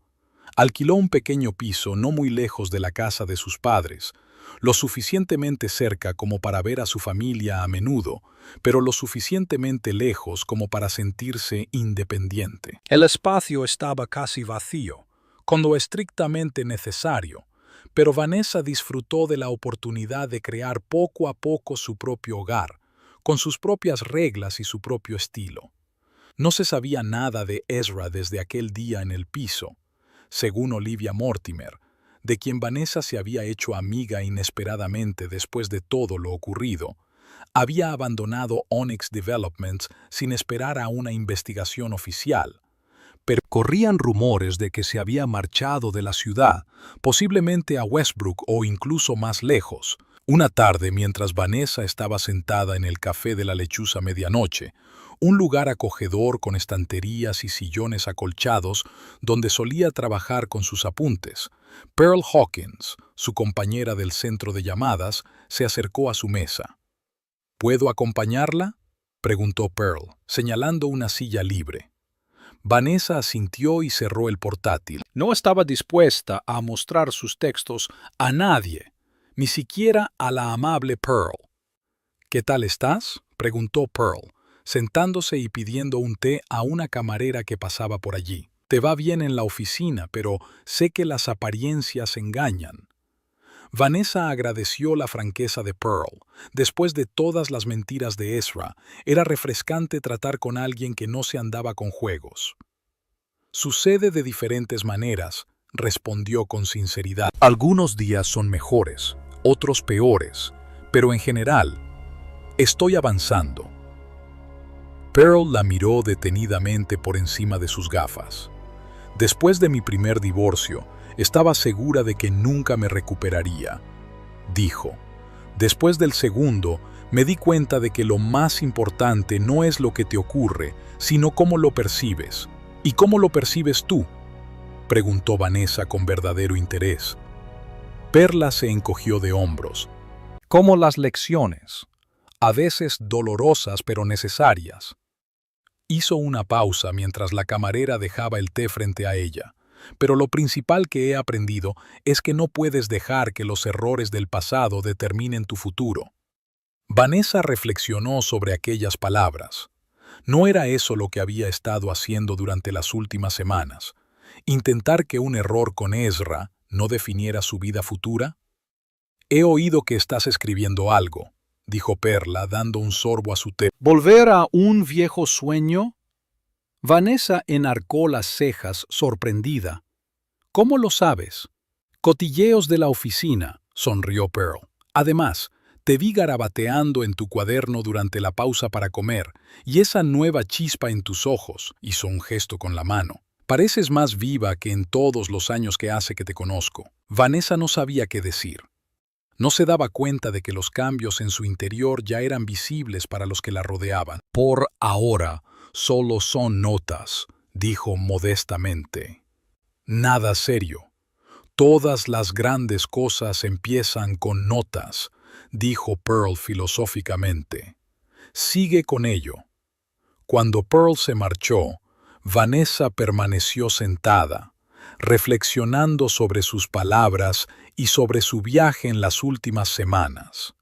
Alquiló un pequeño piso no muy lejos de la casa de sus padres, lo suficientemente cerca como para ver a su familia a menudo, pero lo suficientemente lejos como para sentirse independiente. El espacio estaba casi vacío, con lo estrictamente necesario, pero Vanessa disfrutó de la oportunidad de crear poco a poco su propio hogar, con sus propias reglas y su propio estilo. No se sabía nada de Ezra desde aquel día en el piso. Según Olivia Mortimer, de quien Vanessa se había hecho amiga inesperadamente después de todo lo ocurrido, había abandonado Onyx Developments sin esperar a una investigación oficial. Pero corrían rumores de que se había marchado de la ciudad, posiblemente a Westbrook o incluso más lejos. Una tarde, mientras Vanessa estaba sentada en el Café de la Lechuza medianoche, un lugar acogedor con estanterías y sillones acolchados donde solía trabajar con sus apuntes, Pearl Hawkins, su compañera del centro de llamadas, se acercó a su mesa. «¿Puedo acompañarla?», preguntó Pearl, señalando una silla libre. Vanessa asintió y cerró el portátil. No estaba dispuesta a mostrar sus textos a nadie, ni siquiera a la amable Pearl. «¿Qué tal estás?», preguntó Pearl, sentándose y pidiendo un té a una camarera que pasaba por allí. «Te va bien en la oficina, pero sé que las apariencias engañan». Vanessa agradeció la franqueza de Pearl. Después de todas las mentiras de Ezra, era refrescante tratar con alguien que no se andaba con juegos. «Sucede de diferentes maneras», respondió con sinceridad. «Algunos días son mejores, otros peores, pero en general, estoy avanzando». Pearl la miró detenidamente por encima de sus gafas. «Después de mi primer divorcio, estaba segura de que nunca me recuperaría», dijo. «Después del segundo, me di cuenta de que lo más importante no es lo que te ocurre, sino cómo lo percibes. ¿Y cómo lo percibes tú?», preguntó Vanessa con verdadero interés. Perla se encogió de hombros. «Como las lecciones, a veces dolorosas pero necesarias». Hizo una pausa mientras la camarera dejaba el té frente a ella. «Pero lo principal que he aprendido es que no puedes dejar que los errores del pasado determinen tu futuro». Vanessa reflexionó sobre aquellas palabras. ¿No era eso lo que había estado haciendo durante las últimas semanas? ¿Intentar que un error con Ezra no definiera su vida futura? «He oído que estás escribiendo algo», dijo Perla, dando un sorbo a su té. «¿Volver a un viejo sueño?». Vanessa enarcó las cejas, sorprendida. ¿Cómo lo sabes? Cotilleos de la oficina, sonrió Pearl. Además, te vi garabateando en tu cuaderno durante la pausa para comer, y esa nueva chispa en tus ojos, hizo un gesto con la mano. Pareces más viva que en todos los años que hace que te conozco. Vanessa no sabía qué decir. No se daba cuenta de que los cambios en su interior ya eran visibles para los que la rodeaban. Por ahora, solo son notas, dijo modestamente. Nada serio. Todas las grandes cosas empiezan con notas, dijo Pearl filosóficamente. Sigue con ello. Cuando Pearl se marchó, Vanessa permaneció sentada, reflexionando sobre sus palabras y sobre su viaje en las últimas semanas.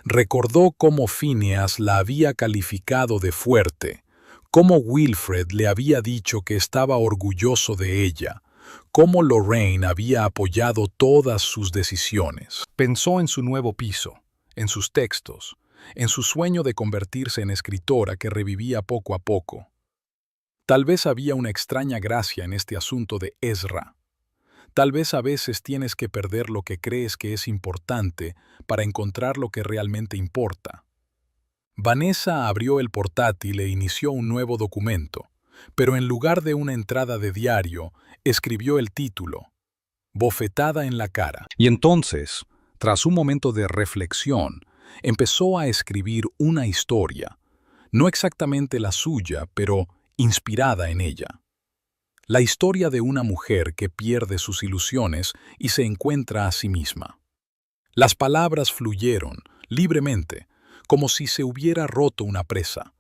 Recordó cómo Phineas la había calificado de fuerte, cómo Wilfred le había dicho que estaba orgulloso de ella, cómo Lorraine había apoyado todas sus decisiones. Pensó en su nuevo piso, en sus textos, en su sueño de convertirse en escritora que revivía poco a poco. Tal vez había una extraña gracia en este asunto de Ezra. Tal vez a veces tienes que perder lo que crees que es importante para encontrar lo que realmente importa. Vanessa abrió el portátil e inició un nuevo documento, pero en lugar de una entrada de diario, escribió el título, Bofetada en la cara. Y entonces, tras un momento de reflexión, empezó a escribir una historia, no exactamente la suya, pero inspirada en ella. La historia de una mujer que pierde sus ilusiones y se encuentra a sí misma. Las palabras fluyeron, libremente, como si se hubiera roto una presa.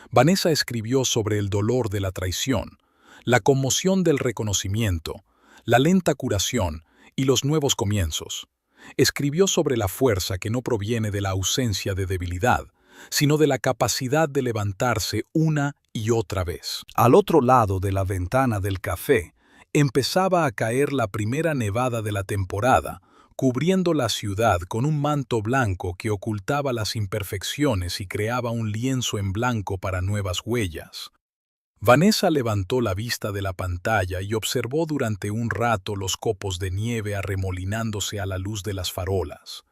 Vanessa escribió sobre el dolor de la traición, la conmoción del reconocimiento, la lenta curación y los nuevos comienzos. Escribió sobre la fuerza que no proviene de la ausencia de debilidad, sino de la capacidad de levantarse una y otra vez. Al otro lado de la ventana del café, empezaba a caer la primera nevada de la temporada, cubriendo la ciudad con un manto blanco que ocultaba las imperfecciones y creaba un lienzo en blanco para nuevas huellas. Vanessa levantó la vista de la pantalla y observó durante un rato los copos de nieve arremolinándose a la luz de las farolas.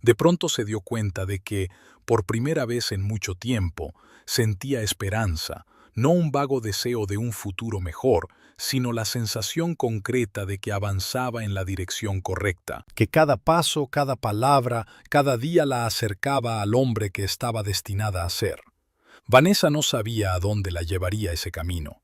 De pronto se dio cuenta de que, por primera vez en mucho tiempo, sentía esperanza, no un vago deseo de un futuro mejor, sino la sensación concreta de que avanzaba en la dirección correcta, que cada paso, cada palabra, cada día la acercaba al hombre que estaba destinada a ser. Vanessa no sabía a dónde la llevaría ese camino.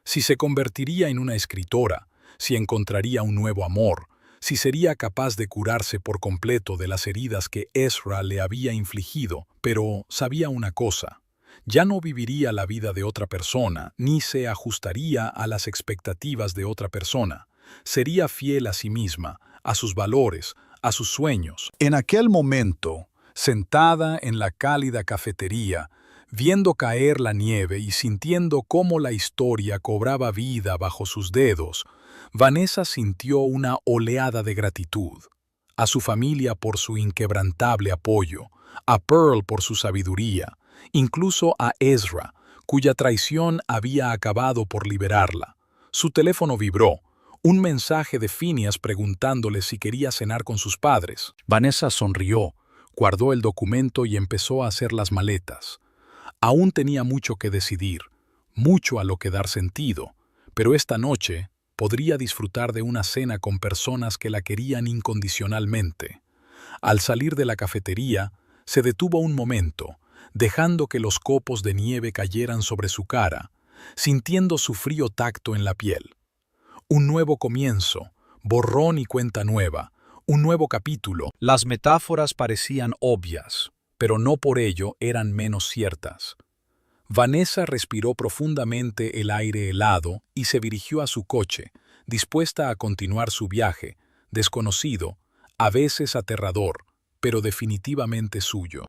Si se convertiría en una escritora, si encontraría un nuevo amor, si sería capaz de curarse por completo de las heridas que Ezra le había infligido, pero sabía una cosa. Ya no viviría la vida de otra persona, ni se ajustaría a las expectativas de otra persona. Sería fiel a sí misma, a sus valores, a sus sueños. En aquel momento, sentada en la cálida cafetería, viendo caer la nieve y sintiendo cómo la historia cobraba vida bajo sus dedos, Vanessa sintió una oleada de gratitud. A su familia por su inquebrantable apoyo, a Pearl por su sabiduría, incluso a Ezra, cuya traición había acabado por liberarla. Su teléfono vibró, un mensaje de Phineas preguntándole si quería cenar con sus padres. Vanessa sonrió, guardó el documento y empezó a hacer las maletas. Aún tenía mucho que decidir, mucho a lo que dar sentido, pero esta noche podría disfrutar de una cena con personas que la querían incondicionalmente. Al salir de la cafetería, se detuvo un momento, dejando que los copos de nieve cayeran sobre su cara, sintiendo su frío tacto en la piel. Un nuevo comienzo, borrón y cuenta nueva, un nuevo capítulo. Las metáforas parecían obvias, pero no por ello eran menos ciertas. Vanessa respiró profundamente el aire helado y se dirigió a su coche, dispuesta a continuar su viaje, desconocido, a veces aterrador, pero definitivamente suyo.